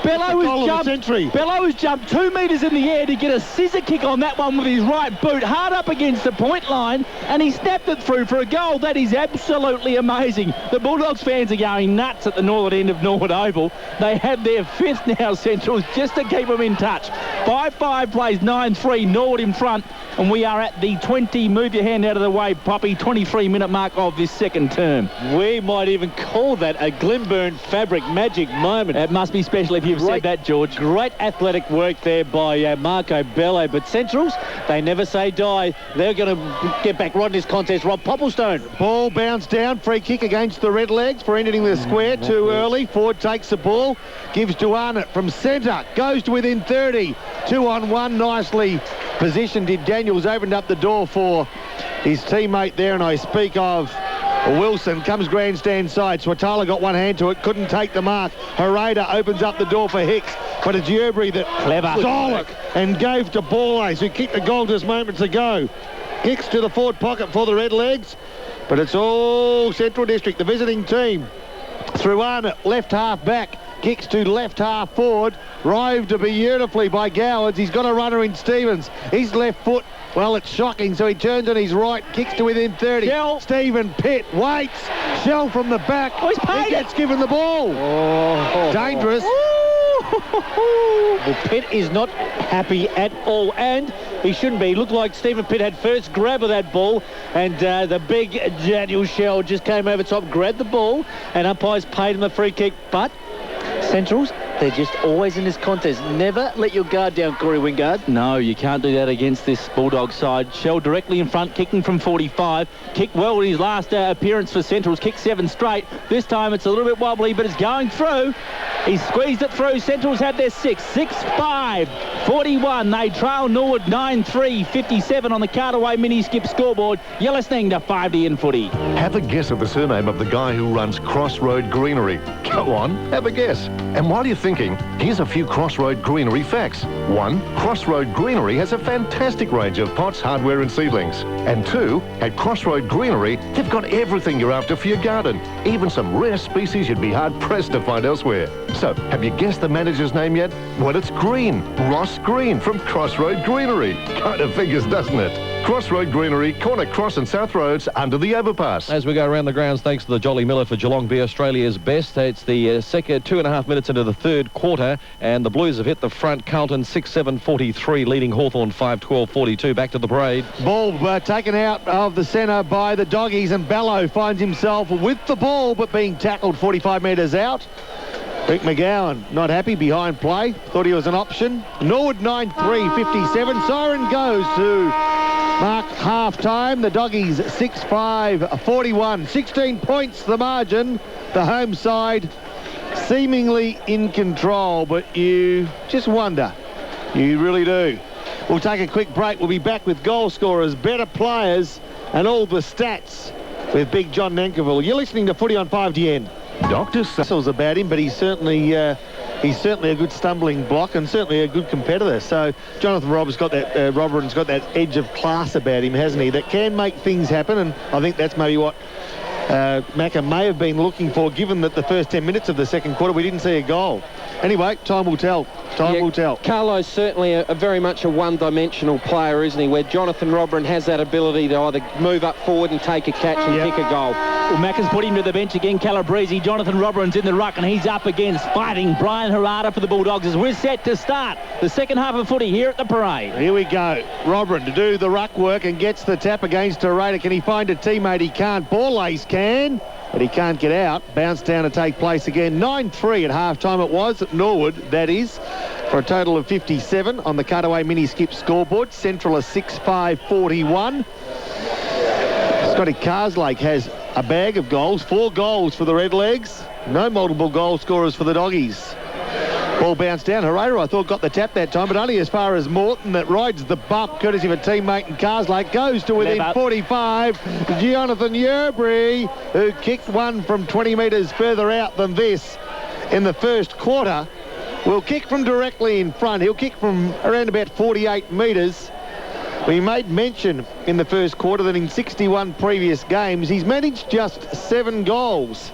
Bello has jumped 2 metres in the air to get a scissor kick on that one with his right boot, hard up against the point line, and he snapped it through for a goal. That is absolutely amazing. The Bulldogs fans are going nuts at the northern end of Norwood Oval. They have their fifth now, Centrals, just to keep them in touch. 5-5 plays 9-3, Norwood in front, and we are at the 20, move your hand out of the way, Poppy, 23-minute mark of this second term. We might even call that a Glenburn Fabric magic moment. It must be special if you've said that, George. Great athletic work there by Marco Bello, but Centrals, they never say die. They're going to get back right in this contest. Rob Popplestone. Ball bounced down, free kick against the Redlegs for entering the square too early. Ford takes the ball, gives to Arnott from centre, goes to within 30. 2-on-1, nicely positioned. Daniels opened up the door for his teammate there, and I speak of Wilson. Comes grandstand side. Swatala got one hand to it, couldn't take the mark. Hereda opens up the door for Hicks, but it's Yerbury that solid and gave to Borlace, who kicked the goal just moments ago. Hicks to the forward pocket for the Redlegs, but it's all Central District, the visiting team. Through Arnott, left half back. Kicks to left half forward. Rived beautifully by Gowards. He's got a runner in Stevens. His left foot, well, it's shocking, so he turns on his right, kicks to within 30. Shell. Stephen Pitt waits. Shell from the back. Oh, he's paid he gets given the ball. Dangerous. Well, Pitt is not happy at all, and he shouldn't be. It looked like Stephen Pitt had first grab of that ball, and the big Daniel Shell just came over top, grabbed the ball, and umpires paid him a free kick, but Centrals, they're just always in this contest. Never let your guard down, Corey Wingard. No, you can't do that against this Bulldog side. Shell directly in front, kicking from 45. Kicked well in his last appearance for Centrals. Kicked 7 straight. This time it's a little bit wobbly, but it's going through. He squeezed it through. Centrals had their 6-5, 41. They trail Norwood 9-3, 57 on the Cartaway mini skip scoreboard. You're listening to 5D in footy. Have a guess of the surname of the guy who runs Crossroad Greenery. Go on, have a guess. And while you're thinking, here's a few Crossroad Greenery facts. 1, Crossroad Greenery has a fantastic range of pots, hardware and seedlings. And 2, at Crossroad Greenery, they've got everything you're after for your garden. Even some rare species you'd be hard-pressed to find elsewhere. So, have you guessed the manager's name yet? Well, it's Green. Ross Green from Crossroad Greenery. Kind of figures, doesn't it? Crossroad Greenery, Corner Cross and South Roads under the overpass. As we go around the grounds, thanks to the Jolly Miller for Geelong Beer, Australia's best. It's the second 2.5 minutes into the third quarter, and the Blues have hit the front. Carlton 6-7-43, leading Hawthorn 5-12-42. Back to the parade. Ball taken out of the centre by the Doggies, and Bello finds himself with the ball, but being tackled 45 metres out. Rick McGowan not happy behind play. Thought he was an option. Norwood 9-3, 57. Siren goes to mark half-time. The Doggies 6-5, 41. 16 points the margin. The home side seemingly in control, but you just wonder. You really do. We'll take a quick break. We'll be back with goal scorers, better players, and all the stats with Big John Nankerville. You're listening to Footy on 5DN. Dr. Sassels about him, but he's certainly a good stumbling block and certainly a good competitor. So Jonathan Robert's got that edge of class about him, hasn't he? That can make things happen, and I think that's maybe what Macca may have been looking for, given that the first 10 minutes of the second quarter we didn't see a goal. Anyway, time will tell. Time will tell. Carlo's certainly a very much a one-dimensional player, isn't he? Where Jonathan Robran has that ability to either move up forward and take a catch and kick a goal. Well, Macca's put him to the bench again. Calabrese, Jonathan Robran's in the ruck, and he's up against fighting Brian Herada for the Bulldogs as we're set to start the second half of footy here at the parade. Here we go. Robran to do the ruck work and gets the tap against Herada. Can he find a teammate? He can't. Borlace can, but he can't get out. Bounce down to take place again. 9-3 at half-time it was at Norwood, that is, for a total of 57 on the Cutaway mini skip scoreboard. Central a 6-5-41. Scotty Carslake has a bag of goals, 4 goals for the Redlegs. No multiple goal scorers for the Doggies. Ball bounced down. Herrera, I thought, got the tap that time, but only as far as Morton, that rides the bump, courtesy of a teammate, and Carslake goes to within 45. Jonathan Yerbury, who kicked one from 20 metres further out than this in the first quarter, will kick from directly in front. He'll kick from around about 48 metres. We made mention in the first quarter that in 61 previous games, he's managed just 7 goals.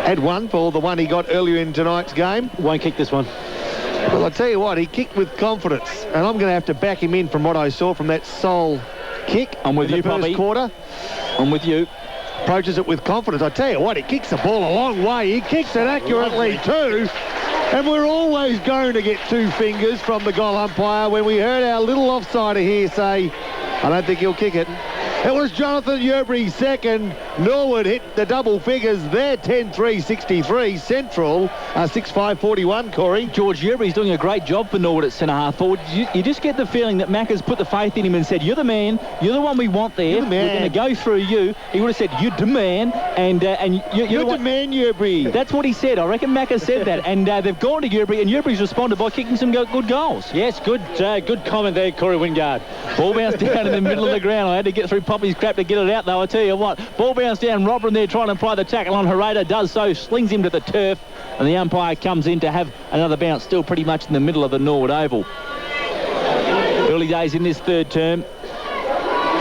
Had one for the one he got earlier in tonight's game. Won't kick this one. Well, I tell you what, he kicked with confidence, and I'm going to have to back him in from what I saw from that sole kick. I'm with you, the first Poppy. Quarter. I'm with you. Approaches it with confidence. I tell you what, he kicks the ball a long way. He kicks it accurately too. And we're always going to get 2 fingers from the goal umpire when we heard our little offsider here say, I don't think he'll kick it. It was Jonathan Yerbury's second. Norwood hit the double figures there, 10-3-63. Central, 6-5-41, Corey. George Yerbury's doing a great job for Norwood at centre-half forward. You just get the feeling that Macca's put the faith in him and said, you're the man, you're the one we want there. You're the man. We're going to go through you. He would have said, you're the man, and you're the man, Yerbury. That's what he said. I reckon Macca said that, and they've gone to Yerbury, and Yerbury's responded by kicking some good goals. Yes, good comment there, Corey Wingard. Ball bounced down in the middle of the ground. I had to get through Poppy's crap to get it out, though, I tell you what. Ball bounced down. Robin there trying to apply the tackle on Herrera. Does so. Slings him to the turf. And the umpire comes in to have another bounce, still pretty much in the middle of the Norwood Oval. Early days in this third term.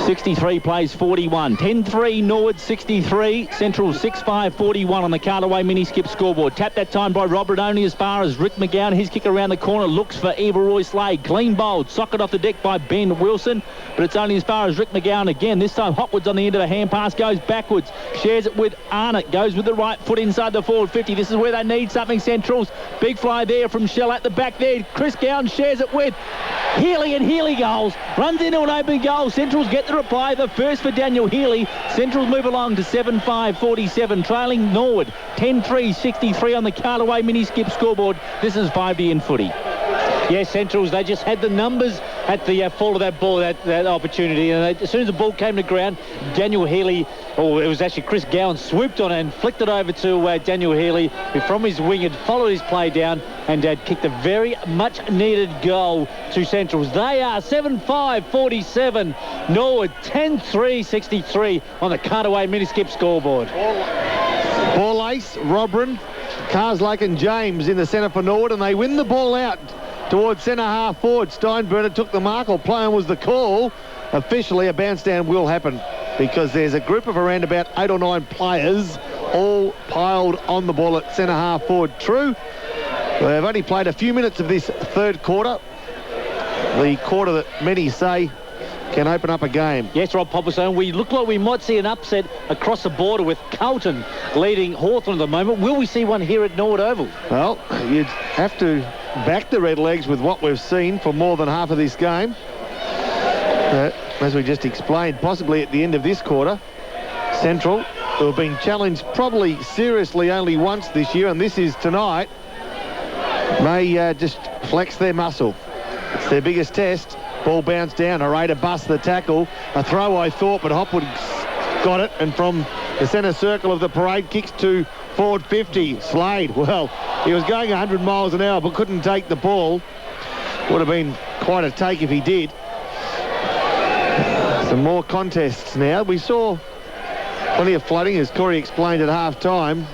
63 plays 41. 10-3 Norwood 63. Central 6-5-41 on the Cartaway mini-skip scoreboard. Tapped that time by Robert only as far as Rick McGowan. His kick around the corner looks for Eva Roy Slade. Clean bowled. Socket off the deck by Ben Wilson. But it's only as far as Rick McGowan again. This time Hopwood's on the end of the hand pass. Goes backwards. Shares it with Arnott. Goes with the right foot inside the forward 50. This is where they need something. Central's big fly there from Shell at the back there. Chris Gowan shares it with Healy, and Healy goals. Runs into an open goal. Central's get the reply. The first for Daniel Healy. Central's move along to 7-5-47. Trailing Norwood 10-3-63 on the Cartaway mini-skip scoreboard. This is 5 to end footy. Yes, Centrals, they just had the numbers at the fall of that ball, that opportunity. And as soon as the ball came to ground, Daniel Healy, or it was actually Chris Gowan, swooped on it and flicked it over to Daniel Healy, who from his wing had followed his play down and kicked a very much needed goal to Centrals. They are 7-5-47. Norwood 10-3-63 on the Cartaway mini-skip scoreboard. Ball ace, Robrin, Carslake and James in the centre for Norwood, and they win the ball out towards centre half forward. Steinberner took the mark, or play on was the call. Officially, a bounce down will happen because there's a group of around about 8 or 9 players all piled on the ball at centre half forward. True, they've only played a few minutes of this third quarter, the quarter that many say can open up a game. Yes, Rob Popperstone, we look like we might see an upset across the border with Carlton leading Hawthorn at the moment. Will we see one here at Norwood Oval? Well, you'd have to back the Redlegs with what we've seen for more than half of this game. As we just explained, possibly at the end of this quarter, Central, who have been challenged probably seriously only once this year, and this is tonight, may just flex their muscle. It's their biggest test. Ball bounced down. Herrera busts the tackle. A throw, I thought, but Hopwood got it, and from the centre circle of the parade, kicks to forward 50. Slade, well, he was going 100 miles an hour but couldn't take the ball. Would have been quite a take if he did. Some more contests now. We saw plenty of flooding, as Corey explained at half-time,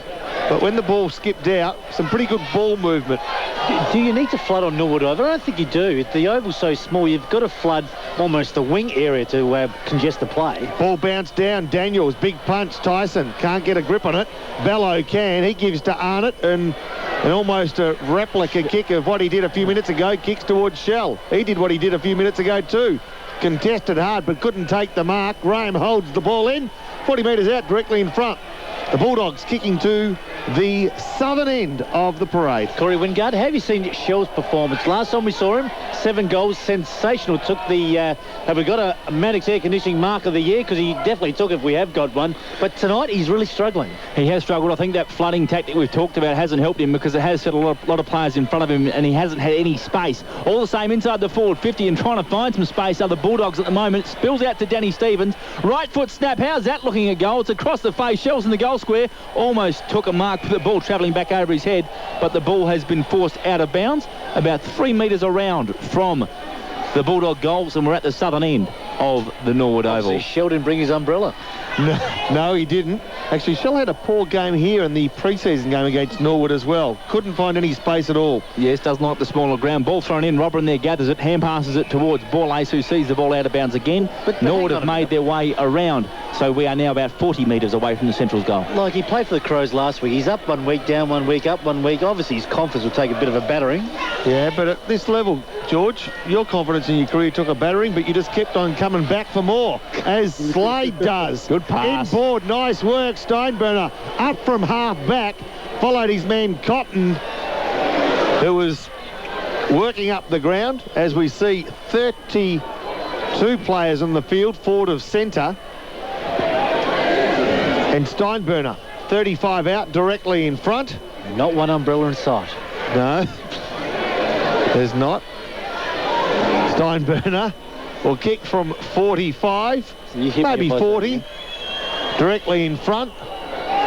but when the ball skipped out, some pretty good ball movement. Do you need to flood on Norwood Oval? I don't think you do. The oval's so small, you've got to flood almost the wing area to congest the play. Ball bounced down. Daniels, big punch. Tyson can't get a grip on it. Bello can. He gives to Arnott, and almost a replica kick of what he did a few minutes ago. Kicks towards Shell. He did what he did a few minutes ago too. Contested hard but couldn't take the mark. Graham holds the ball in. 40 metres out directly in front. The Bulldogs kicking to the southern end of the parade. Corey Wingard, have you seen Shell's performance? Last time we saw him, 7 goals, sensational. Took the, have we got a Maddox Air Conditioning Mark of the Year? Because he definitely took it if we have got one. But tonight, he's really struggling. He has struggled. I think that flooding tactic we've talked about hasn't helped him because it has set a lot of players in front of him and he hasn't had any space. All the same, inside the forward 50 and trying to find some space are the Bulldogs at the moment. It spills out to Danny Stevens. Right foot snap. How's that looking a goal? It's across the face. Shell's in the goal square. Almost took a mark for the ball travelling back over his head, but the ball has been forced out of bounds about 3 metres around from the Bulldog goals, and we're at the southern end of the Norwood Oval. Shell didn't bring his umbrella. No, he didn't. Actually, Shell had a poor game here in the pre-season game against Norwood as well. Couldn't find any space at all. Yes, doesn't like the smaller ground. Ball thrown in. Robin there gathers it, hand passes it towards Borlace, who sees the ball out of bounds again. But Norwood have made their way around. So we are now about 40 metres away from the Central's goal. Like, he played for the Crows last week. He's up 1 week, down 1 week, up 1 week. Obviously, his confidence will take a bit of a battering. Yeah, but at this level, George, your confidence in your career took a battering, but you just kept on coming back for more, as Slade does. Good pass. Inboard, nice work. Steinburner up from half back, followed his man Cotton, who was working up the ground, as we see 32 players on the field, forward of centre. And Steinburner, 35 out, directly in front. Not one umbrella in sight. No, there's not. Steinburner will kick from 45, maybe 40, directly in front.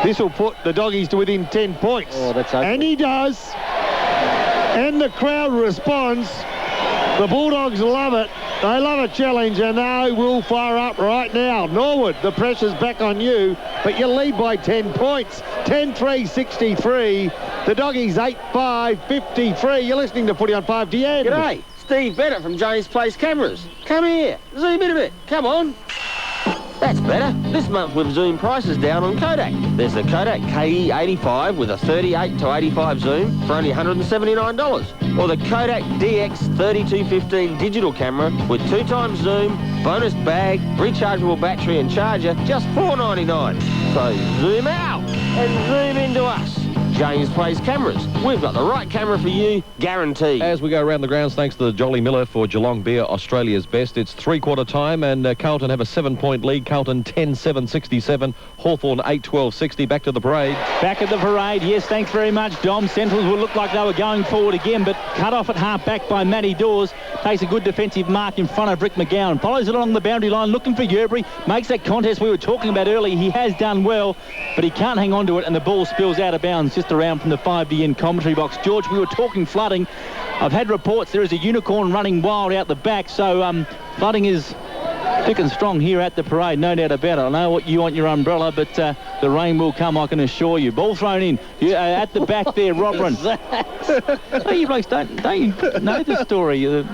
This will put the Doggies to within 10 points. Oh, that's ugly. And he does. And the crowd responds. The Bulldogs love it. They love a challenge, and they will fire up right now. Norwood, the pressure's back on you, but you lead by 10 points. 10-3, 63. The Doggies 8-5, 53. You're listening to Footy on 5DN. G'day, Steve Bennett from James Place Cameras. Come here, zoom in a bit. Come on. That's better. This month we've zoomed prices down on Kodak. There's the Kodak KE85 with a 38 to 85 zoom for only $179. Or the Kodak DX3215 digital camera with 2x zoom, bonus bag, rechargeable battery and charger, just $4.99. So zoom out and zoom into us. James Place Cameras. We've got the right camera for you, guaranteed. As we go around the grounds, thanks to the Jolly Miller for Geelong Beer, Australia's best. It's three-quarter time, and Carlton have a 7-point lead. Carlton 10-7-67, Hawthorn 8-12-60. Back to the parade. Back at the parade, yes, thanks very much, Dom. Centrals will look like they were going forward again, but cut off at half-back by Matty Dawes. Takes a good defensive mark in front of Rick McGowan. Follows it along the boundary line, looking for Yerbury. Makes that contest we were talking about earlier. He has done well, but he can't hang on to it, and the ball spills out of bounds just around from the 5DN commentary box. George, we were talking flooding. I've had reports there is a unicorn running wild out the back, so flooding is thick and strong here at the parade, no doubt about it. I know what you want your umbrella, but the rain will come, I can assure you. Ball thrown in at the back there, Robin. Oh, you blokes don't you know the story, the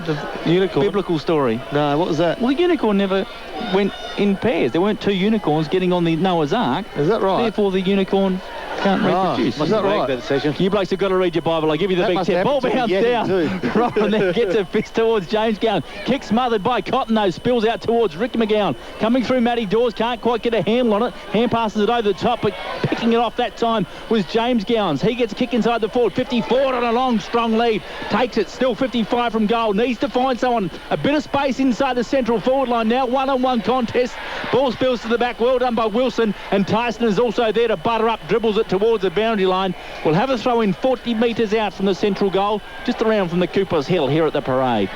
unicorn biblical story? No, what was that? Well, the unicorn never went in pairs. There weren't two unicorns getting on the Noah's Ark. Is that right? Therefore, the unicorn can't reproduce. Is that right? You blokes have got to read your Bible. I'll give you the big tip. Ball bounce down. Robin then gets a fist towards James Gowan. Kick smothered by Cotton, though. Spills out towards Rick McGowan. Coming through Matty Dawes. Can't quite get a handle on it. Hand passes it over the top, but picking it off that time was James Gowans. He gets a kick inside the forward. 54 on a long, strong lead. Takes it. Still 55 from goal. Needs to find someone. A bit of space inside the central forward line now. One-on-one contest. Ball spills to the back. Well done by Wilson. And Tyson is also there to butter up. Dribbles it towards the boundary line. We'll have a throw in 40 metres out from the central goal, just around from the Cooper's Hill here at the parade.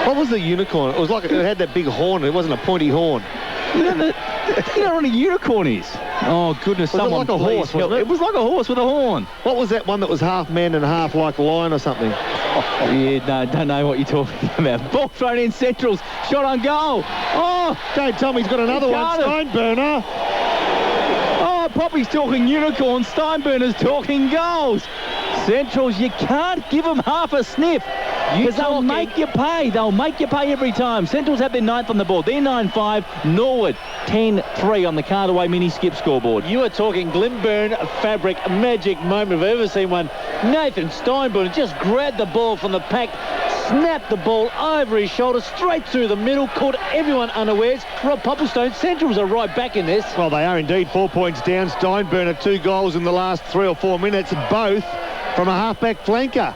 What was the unicorn? It was like it had that big horn. It wasn't a pointy horn. You know what a unicorn is? Oh, goodness. Was someone it like a horse, wasn't it? It was like a horse with a horn. What was that one that was half man and half like lion or something? Yeah, no, don't know what you're talking about. Ball thrown in, Centrals. Shot on goal. Oh, don't tell me he's got another one. Steinburner. Oh, Poppy's talking unicorns. Steinburner's talking goals. Centrals, you can't give them half a sniff. Because they'll make you pay. They'll make you pay every time. Centrals have their 9th on the board. They're 9-5. Norwood 10-3 on the Cardaway mini skip scoreboard. You are talking Glenburn fabric, a magic moment if I've ever seen one. Nathan Steinburner just grabbed the ball from the pack, snapped the ball over his shoulder, straight through the middle, caught everyone unawares. Rob Popplestone, Centrals are right back in this. Well, they are indeed. 4 points down. Steinburner 2 goals in the last 3 or 4 minutes, both from a halfback flanker.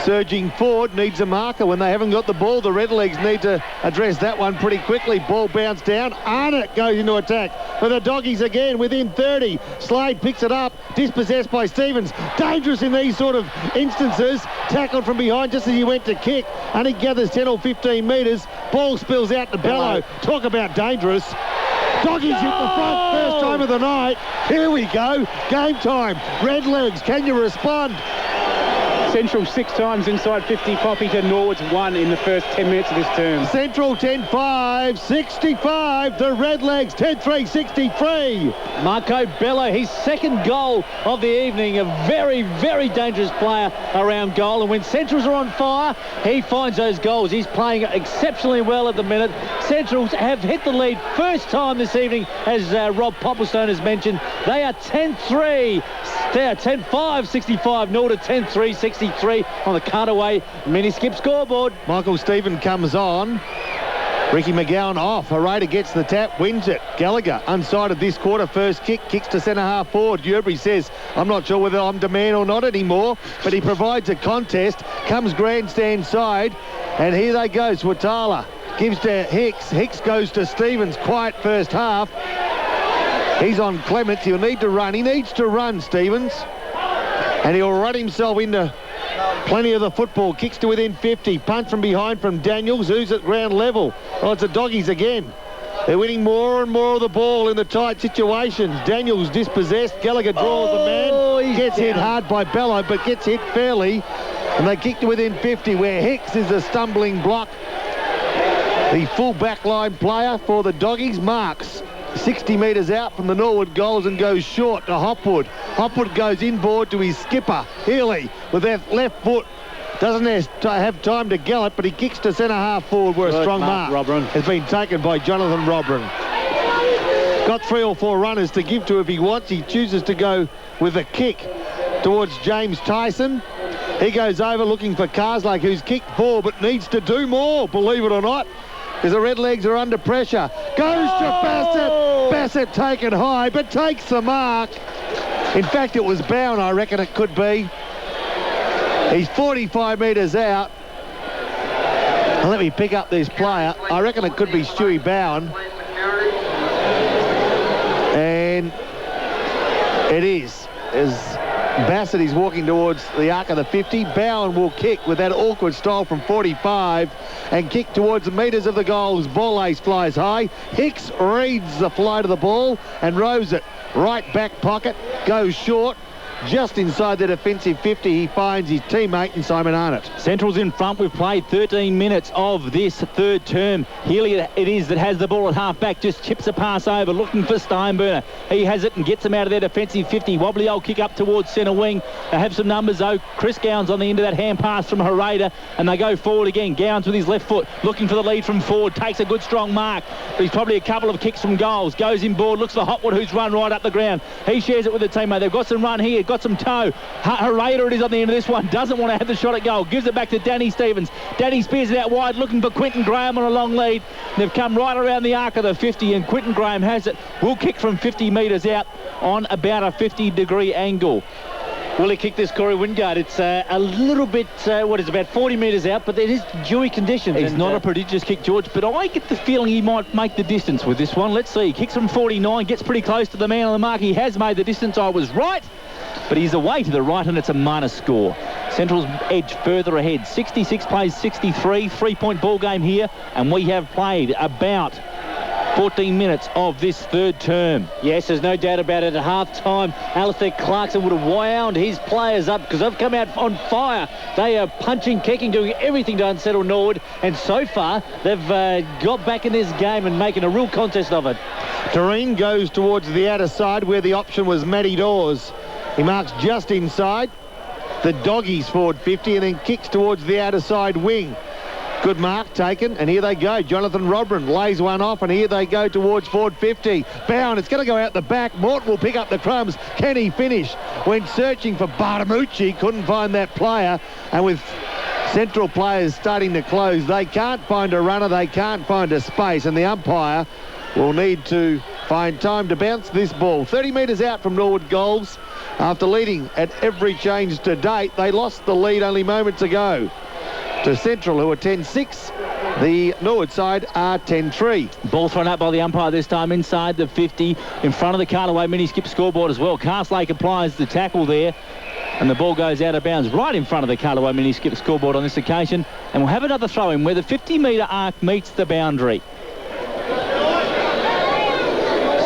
Surging forward, needs a marker. When they haven't got the ball, the Redlegs need to address that one pretty quickly. Ball bounced down. Arnott goes into attack for the Doggies again within 30. Slade picks it up, dispossessed by Stevens. Dangerous in these sort of instances. Tackled from behind just as he went to kick. And he gathers 10 or 15 metres. Ball spills out to Bello. Talk about dangerous. Doggies hit the front, first time of the night. Here we go. Game time. Redlegs, can you respond? Central 6 times inside 50. Poppy to Norwood's 1 in the first 10 minutes of this term. Central 10-5, 65. The Redlegs 10-3, 63. Marco Bello, his second goal of the evening. A very, very dangerous player around goal. And when Centrals are on fire, he finds those goals. He's playing exceptionally well at the minute. Centrals have hit the lead first time this evening, as Rob Popplestone has mentioned. They are 10-3. They are 10-5, 65. Norwood 10-3, 63 on the cutaway mini-skip scoreboard. Michael Stephen comes on. Ricky McGowan off. Harada gets the tap, wins it. Gallagher, unsided this quarter, first kick, kicks to centre-half forward. Dewberry says, I'm not sure whether I'm demand or not anymore, but he provides a contest, comes grandstand side, and here they go. Swatala gives to Hicks. Hicks goes to Stevens. Quiet first half. He's on Clements. He'll need to run. He needs to run, Stevens. And he'll run himself into plenty of the football. Kicks to within 50. Punt from behind from Daniels, who's at ground level. Oh, it's the Doggies again. They're winning more and more of the ball in the tight situations. Daniels dispossessed. Gallagher draws the man. Gets hit hard by Bello, but gets hit fairly. And they kick to within 50, where Hicks is the stumbling block. The full back line player for the Doggies, Marks. 60 metres out from the Norwood goals and goes short to Hopwood. Hopwood goes inboard to his skipper, Healy, with that left foot. Doesn't have time to gallop, but he kicks to centre-half forward where a strong mark has been taken by Jonathan Robran. Got 3 or 4 runners to give to if he wants. He chooses to go with a kick towards James Tyson. He goes over looking for Karslake, who's kicked 4 but needs to do more, believe it or not, because the Redlegs are under pressure. Goes to Bassett. Bassett taken high, but takes the mark. In fact, it was Bowen, I reckon it could be. He's 45 metres out. And let me pick up this player. I reckon it could be Stewie Bowen. And it is. As Bassett is walking towards the arc of the 50. Bowen will kick with that awkward style from 45 and kick towards the metres of the goals. Ball ace flies high. Hicks reads the flight of the ball and rows it. Right back pocket, goes short. Just inside the defensive 50, he finds his teammate in Simon Arnott. Central's in front. We've played 13 minutes of this third term. Healy it is that has the ball at half-back, just chips a pass over, looking for Steinburner. He has it and gets him out of their defensive 50. Wobbly old kick up towards centre wing. They have some numbers, though. Chris Gowns on the end of that hand pass from Harada, and they go forward again. Gowns with his left foot, looking for the lead from forward. Takes a good, strong mark. But he's probably a couple of kicks from goals. Goes inboard, looks for Hopwood, who's run right up the ground. He shares it with the teammate. They've got some run here, got some toe. Harada it is on the end of this one. Doesn't want to have the shot at goal. Gives it back to Danny Stevens. Danny spears it out wide, looking for Quentin Graham on a long lead. They've come right around the arc of the 50, and Quentin Graham has it. Will kick from 50 metres out on about a 50-degree angle. Will he kick this, Corey Wingard? It's a little bit, about 40 metres out, but it is dewy conditions. It's not a prodigious kick, George, but I get the feeling he might make the distance with this one. Let's see. He kicks from 49, gets pretty close to the man on the mark. He has made the distance. I was right, but he's away to the right, and it's a minus score. Central's edge further ahead. 66 plays 63, 3-point ball game here, and we have played about 14 minutes of this third term. Yes, there's no doubt about it. At half-time, Alistair Clarkson would have wound his players up because they've come out on fire. They are punching, kicking, doing everything to unsettle Norwood, and so far they've got back in this game and making a real contest of it. Doreen goes towards the outer side where the option was Matty Dawes. He marks just inside the Doggies forward 50 and then kicks towards the outer side wing. Good mark taken, and here they go. Jonathan Robran lays one off, and here they go towards forward 50. Bowen, it's going to go out the back. Morton will pick up the crumbs. Can he finish? When searching for Bartamucci, couldn't find that player, and with Central players starting to close. They can't find a runner. They can't find a space. And the umpire will need to find time to bounce this ball. 30 metres out from Norwood goals. After leading at every change to date, they lost the lead only moments ago to Central, who are 10-6. The Norwood side are 10-3. Ball thrown up by the umpire this time inside the 50, in front of the Cartaway mini-skip scoreboard as well. Castlake applies the tackle there, and the ball goes out of bounds right in front of the Cartaway mini-skip scoreboard on this occasion. And we'll have another throw-in where the 50-metre arc meets the boundary.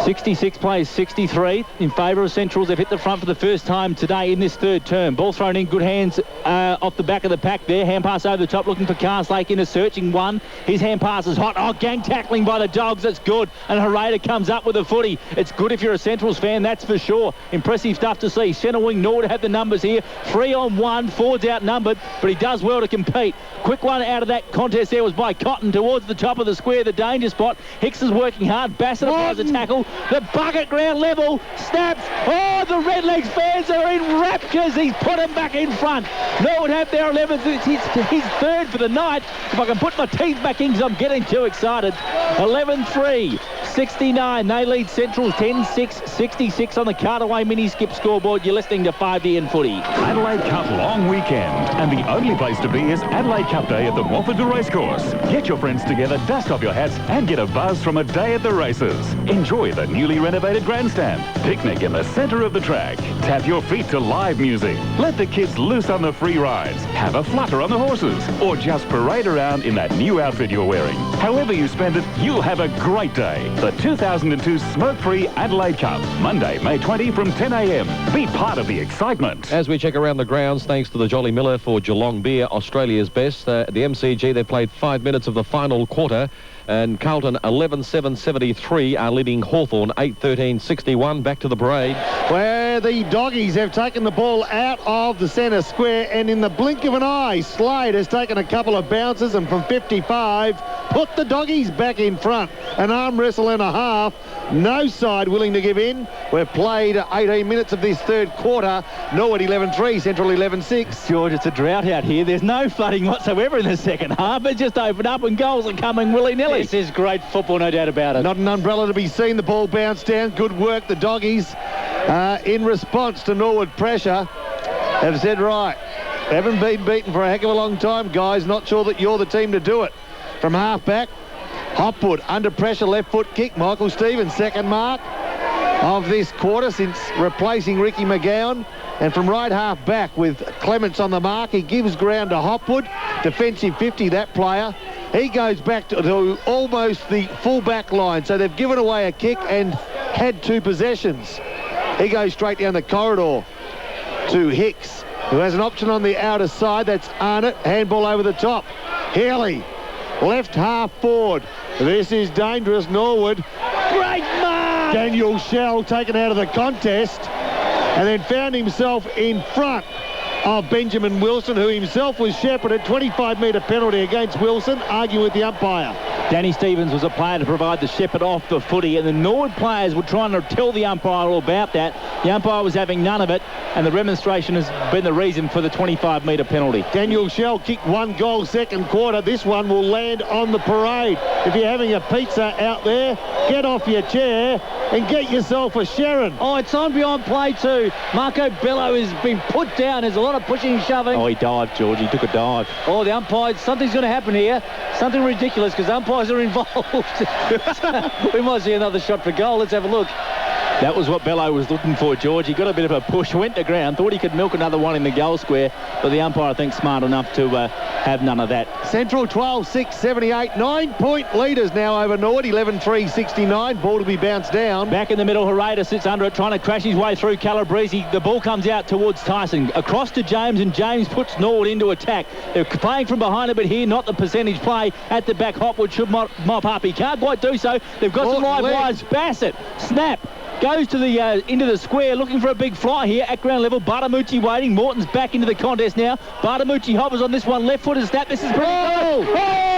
66 plays 63 in favour of Centrals. They've hit the front for the first time today in this third term. Ball thrown in, good hands off the back of the pack there. Hand pass over the top, looking for Castlake in a searching one. His hand pass is hot. Oh, gang tackling by the Dogs. That's good. And Hereda comes up with a footy. It's good if you're a Centrals fan, that's for sure. Impressive stuff to see. Centre wing Norwood have the numbers here. 3-on-1, Ford's outnumbered, but he does well to compete. Quick one out of that contest there was by Cotton towards the top of the square, the danger spot. Hicks is working hard. Bassett applies a tackle. The bucket ground level, snaps. Oh, the Redlegs fans are in raptures. He's put him back in front. Norwood have their 11th. It's his third for the night. If I can put my teeth back in because I'm getting too excited. 11-3, 69. They lead Central 10-6, 66 on the Cartaway mini-skip scoreboard. You're listening to 5D and Footy. Adelaide Cup long weekend, and the only place to be is Adelaide Cup Day at the Moffat Racecourse. Get your friends together, dust off your hats, and get a buzz from a day at the races. Enjoy the newly renovated grandstand, picnic in the centre of the track, tap your feet to live music, let the kids loose on the free rides, have a flutter on the horses, or just parade around in that new outfit you're wearing. However you spend it, you'll have a great day. The 2002 Smoke-Free Adelaide Cup, Monday, May 20 from 10 a.m. Be part of the excitement. As we check around the grounds, thanks to the Jolly Miller for Geelong Beer, Australia's best. The MCG, they played 5 minutes of the final quarter, and Carlton 11-7-73 are leading Hawthorn 8-13-61. Back to the parade, where the Doggies have taken the ball out of the centre square, and in the blink of an eye, Slade has taken a couple of bounces and from 55 put the Doggies back in front. An arm wrestle and a half. No side willing to give in. We've played 18 minutes of this third quarter. Norwood 11-3, Central 11-6. George, it's a drought out here. There's no flooding whatsoever in the second half. It just opened up and goals are coming willy-nilly. This is great football, no doubt about it. Not an umbrella to be seen. The ball bounced down. Good work. The Doggies, in response to Norwood pressure, have said, right, haven't been beaten for a heck of a long time, guys. Not sure that you're the team to do it. From half-back, Hopwood under pressure, left foot kick. Michael Stevens, second mark of this quarter since replacing Ricky McGowan. And from right half back with Clements on the mark, he gives ground to Hopwood. Defensive 50, that player. He goes back to almost the full back line. So they've given away a kick and had two possessions. He goes straight down the corridor to Hicks, who has an option on the outer side. That's Arnott. Handball over the top. Healy, left half forward. This is dangerous, Norwood. Great mark! Daniel Shell taken out of the contest and then found himself in front of Benjamin Wilson, who himself was shepherded. 25-metre penalty against Wilson, arguing with the umpire. Danny Stevens was a player to provide the shepherd off the footy, and the Norwood players were trying to tell the umpire all about that. The umpire was having none of it, and the remonstration has been the reason for the 25-metre penalty. Daniel Shell kicked 1 goal second quarter. This one will land on the parade. If you're having a pizza out there, get off your chair and get yourself a Sharon. Oh, it's on beyond play too. Marco Bello has been put down. There's a lot of pushing and shoving. Oh, he dived, George. He took a dive. Oh, the umpire, something's going to happen here. Something ridiculous, because umpires are involved. We might see another shot for goal. Let's have a look. That was what Bello was looking for, George. He got a bit of a push, went to ground, thought he could milk another one in the goal square, but the umpire, I think, smart enough to have none of that. Central 12-6-78, 9-point leaders now over Norwood, 11-3-69. Ball to be bounced down. Back in the middle, Hereda sits under it, trying to crash his way through Calabrese. The ball comes out towards Tyson, across to James, and James puts Norwood into attack. They're playing from behind a bit here, not the percentage play. At the back, Hopwood should mop up. He can't quite do so. They've got some live wires. Bassett, snap. Goes to the into the square, looking for a big fly here at ground level. Bartamucci waiting. Morton's back into the contest now. Bartamucci hovers on this one. Left footed snap. This is pretty good. Oh,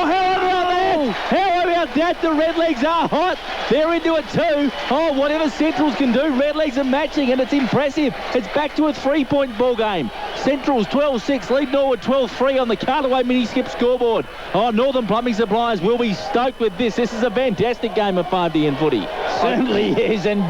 how about that? How about that? The Redlegs are hot. They're into it too. Oh, whatever Centrals can do, Redlegs are matching, and it's impressive. It's back to a 3-point ball game. Central's 12-6, lead Norwood 12-3 on the Cartaway mini-skip scoreboard. Oh, Northern Plumbing Supplies will be stoked with this. This is a fantastic game of 5D footy. Certainly is, and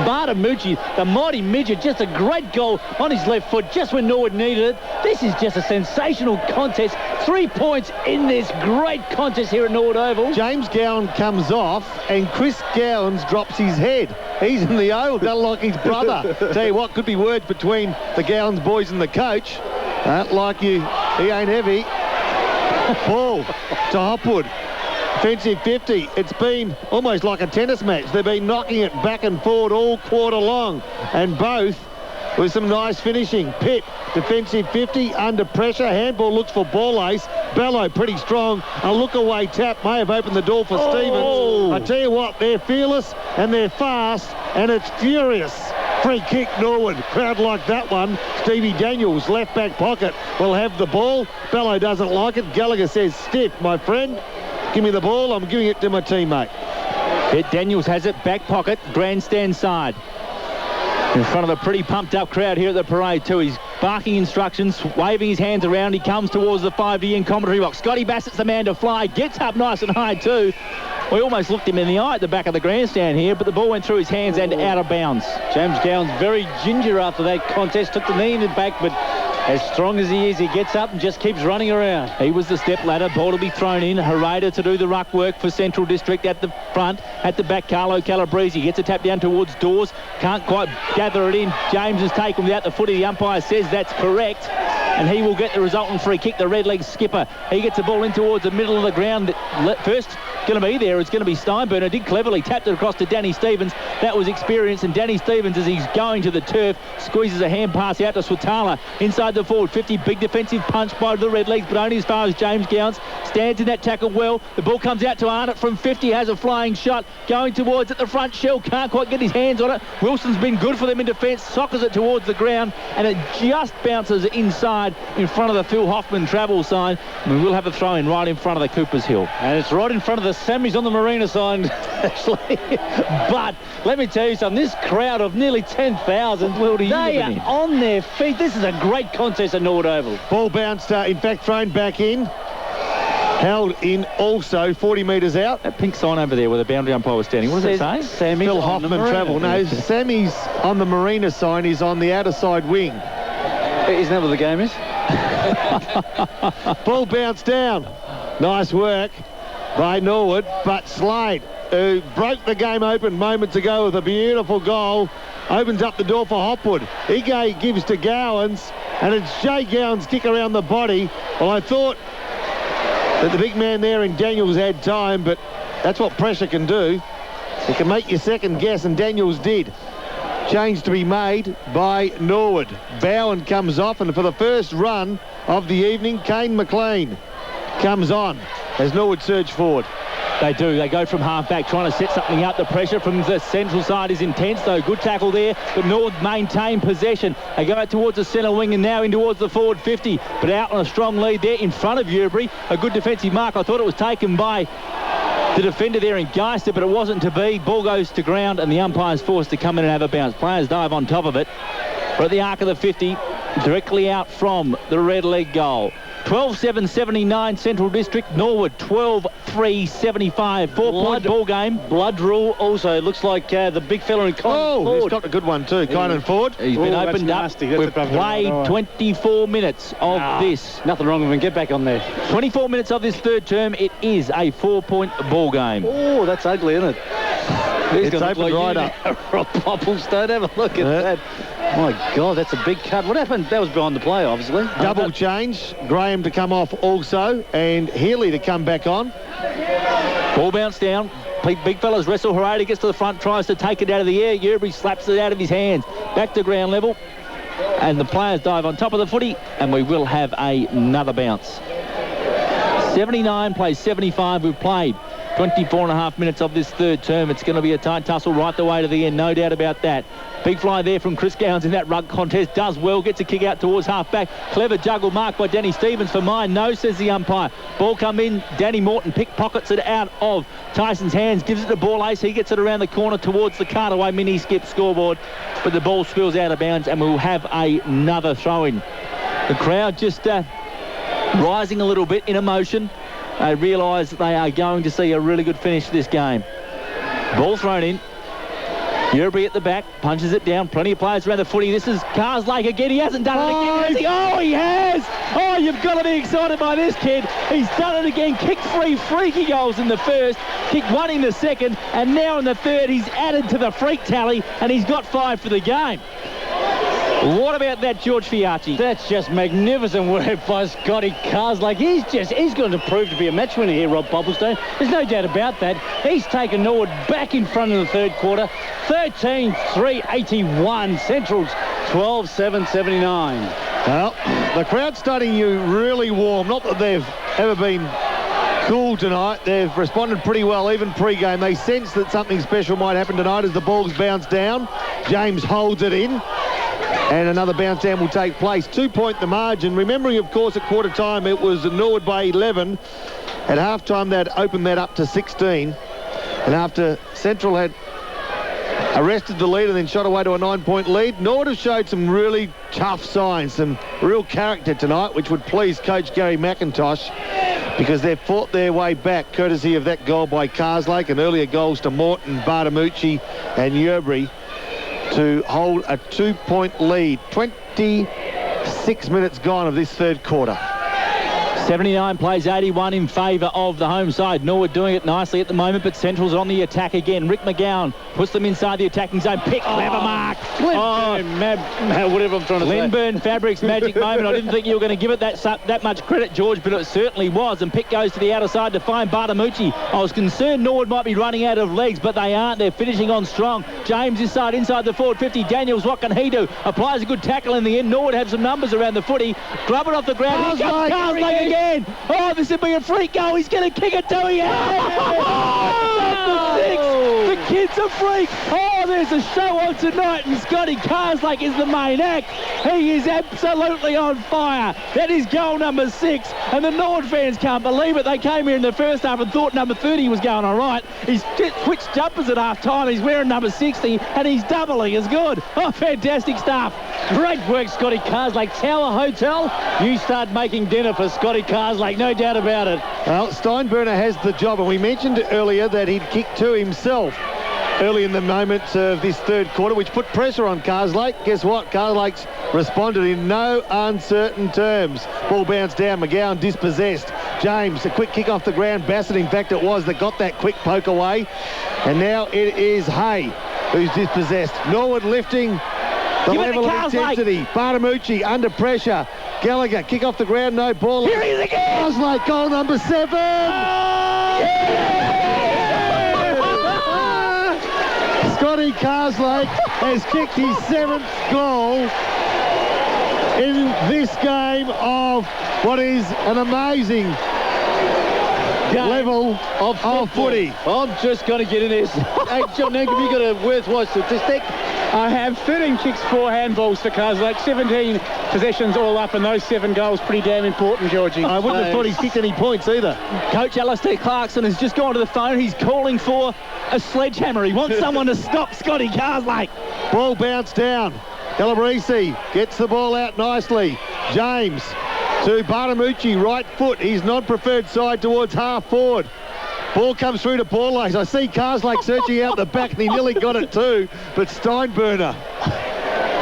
Bartamucci, the mighty midget, just a great goal on his left foot just when Norwood needed it. This is just a sensational contest. 3 points in this great contest here at Norwood Oval. James Gowan comes off and Chris Gowans drops his head. He's in the oval, doesn't like his brother. Tell you what, could be words between the Gowans boys and the coach. Like you, he ain't heavy. Ball to Hopwood. Defensive 50. It's been almost like a tennis match. They've been knocking it back and forward all quarter long. And both with some nice finishing. Pitt, defensive 50, under pressure. Handball looks for ball ace. Bello, pretty strong. A look-away tap may have opened the door for Stevens. I tell you what, they're fearless and they're fast and it's furious. Free kick, Norwood. Crowd like that one. Stevie Daniels, left back pocket, will have the ball. Bello doesn't like it. Gallagher says, stiff, my friend. Give me the ball. I'm giving it to my teammate. Daniels has it, back pocket, grandstand side. In front of a pretty pumped-up crowd here at the parade too. He's barking instructions, waving his hands around. He comes towards the 5D in commentary box. Scotty Bassett's the man to fly. Gets up nice and high too. We almost looked him in the eye at the back of the grandstand here, but the ball went through his hands and out of bounds. James Gowan's very ginger after that contest. Took the knee in the back, but as strong as he is, he gets up and just keeps running around. He was the step ladder. Ball to be thrown in. Hereda to do the ruck work for Central District at the front. At the back, Carlo Calabrese gets a tap down towards Dawes. Can't quite gather it in. James has taken without the footy. The umpire says that's correct. And he will get the resultant free kick, the red leg skipper. He gets the ball in towards the middle of the ground. First going to be there is going to be Steinburner. Did cleverly, tapped it across to Danny Stevens. That was experience, and Danny Stevens, as he's going to the turf, squeezes a hand pass out to Swatala inside the forward 50. Big defensive punch by the red legs, but only as far as James Gowans stands in that tackle well. The ball comes out to Arnott from 50, has a flying shot going towards at the front. Shell can't quite get his hands on it. Wilson's been good for them in defence, sockers it towards the ground, and it just bounces inside in front of the Phil Hoffman travel sign. We will have a throw in right in front of the Coopers Hill. And it's right in front of the Sammys on the Marina sign, actually. But let me tell you something, this crowd of nearly 10,000, they are on their feet. This is a great contest at Norwood Oval. Ball bounced, in fact, thrown back in. Held in also 40 metres out. That pink sign over there where the boundary umpire was standing, what does it say? Sammy's Phil Hoffman travel. No, Sammy's on the Marina sign is on the outer side wing. Isn't that what the game is? Ball bounced down. Nice work by Norwood, but Slade, who broke the game open moments ago with a beautiful goal, opens up the door for Hopwood. Ige gives to Gowans, and it's Jay Gowans' kick around the body. Well, I thought that the big man there in Daniels had time, but that's what pressure can do. It can make you second guess, and Daniels did. Change to be made by Norwood. Bowen comes off, and for the first run of the evening, Kane McLean comes on as Norwood surge forward. They do. They go from half-back, trying to set something up. The pressure from the central side is intense, though. Good tackle there, but Norwood maintain possession. They go out towards the centre wing and now in towards the forward 50, but out on a strong lead there in front of Ubery. A good defensive mark. I thought it was taken by the defender there in Geister, but it wasn't to be. Ball goes to ground, and the umpire's forced to come in and have a bounce. Players dive on top of it. We're at the arc of the 50, directly out from the red leg goal. 12-7-79 Central District. Norwood 12-3-75. 4-point ball game. Blood rule also. It looks like the big fella in Kynan Ford. He's got a good one too. Kynan Ford. He's been opened up. We've played 24 minutes of this. Nothing wrong with him. Get back on there. 24 minutes of this third term. It is a 4-point ball game. Oh, that's ugly, isn't it? It's open right up. Popplestone, have a look at that. My God, that's a big cut. What happened? That was behind the play, obviously. Double change. Graham to come off also, and Healy to come back on. Ball bounced down. Big fellas wrestle. Hereda gets to the front, tries to take it out of the air. Ubery slaps it out of his hands. Back to ground level. And the players dive on top of the footy, and we will have another bounce. 79 plays 75. We've played 24 and a half minutes of this third term. It's going to be a tight tussle right the way to the end, no doubt about that. Big fly there from Chris Gowans in that rug contest. Does well, gets a kick out towards half-back. Clever juggle marked by Danny Stevens for mine. No, says the umpire. Ball come in. Danny Morton pickpockets it out of Tyson's hands. Gives it to ball ace. He gets it around the corner towards the Cartaway mini-skip scoreboard. But the ball spills out of bounds, and we will have another throw-in. The crowd just rising a little bit in emotion. They realise that they are going to see a really good finish to this game. Ball thrown in. Yerbury at the back, punches it down. Plenty of players around the footy. This is Karslake again. He hasn't done it again, has he? Oh, he has! Oh, you've got to be excited by this kid. He's done it again. Kicked 3 freaky goals in the first, kicked 1 in the second, and now in the third he's added to the freak tally, and he's got 5 for the game. What about that, George Fiacci? That's just magnificent work by Scotty Karslake. He's going to prove to be a match winner here, Rob Popplestone. There's no doubt about that. He's taken Norwood back in front in the third quarter. 13-3-81. Central's 12-7-79. Well, the crowd's starting you really warm. Not that they've ever been cool tonight. They've responded pretty well, even pre-game. They sense that something special might happen tonight as the ball's bounced down. James holds it in. And another bounce down will take place. 2-point the margin. Remembering, of course, at quarter time it was Norwood by 11. At half-time they'd opened that up to 16. And after Central had arrested the lead and then shot away to a 9-point lead, Norwood have showed some really tough signs, some real character tonight, which would please coach Gary McIntosh, because they've fought their way back courtesy of that goal by Karslake and earlier goals to Morton, Bartamucci and Yerbury, to hold a 2-point lead. 26 minutes gone of this third quarter. 79 plays 81 in favour of the home side. Norwood doing it nicely at the moment, but Central's on the attack again. Rick McGowan puts them inside the attacking zone. Pick, clever mark. Whatever I'm trying to say. Lindburn Fabrics magic moment. I didn't think you were going to give it that much credit, George, but it certainly was. And Pick goes to the outer side to find Bartamucci. I was concerned Norwood might be running out of legs, but they aren't. They're finishing on strong. James inside the forward 50. Daniels, what can he do? Applies a good tackle in the end. Norwood have some numbers around the footy. Glove it off the ground. Here comes Karslake again. Oh, this would be a free goal. He's going to kick it to him. Number 6. The kid's a freak. Oh, there's a show on tonight, and Scotty Karslake is the main act. He is absolutely on fire. That is goal number 6, and the Norwood fans can't believe it. They came here in the first half and thought number 30 was going all right. He's switched jumpers at half-time. He's wearing number 60, and he's doubling as good. Oh, fantastic stuff. Great work, Scotty Karslake. Tower Hotel, you start making dinner for Scotty Karslake, no doubt about it. Well, Steinbrenner has the job, and we mentioned earlier that he'd kicked 2 himself early in the moments of this third quarter, which put pressure on Karslake. Guess what? Karslake's responded in no uncertain terms. Ball bounced down. McGowan dispossessed. James, a quick kick off the ground. Bassett, in fact, it was that got that quick poke away. And now it is Hay who's dispossessed. Norwood lifting the level of intensity. Bartamucci under pressure. Gallagher, kick off the ground, no ball. Here he is again! Karslake, goal number 7! Scotty Karslake has kicked his 7th goal in this game of what is an amazing level of footy. I'm just going to get in this. Hey, John, have you got a worthwhile statistic? I have 13 kicks, 4 handballs for Karslake, 17 possessions all up, and those 7 goals pretty damn important, Georgie. I wouldn't have thought he's kicked any points either. Coach Alistair Clarkson has just gone to the phone. He's calling for a sledgehammer. He wants someone to stop Scotty Karslake. Ball bounced down. Calabrese gets the ball out nicely. James to Bartamucci, right foot, his non-preferred side towards half forward. Ball comes through to Borlase. I see Karslake searching out the back, and he nearly got it too. But Steinbrenner,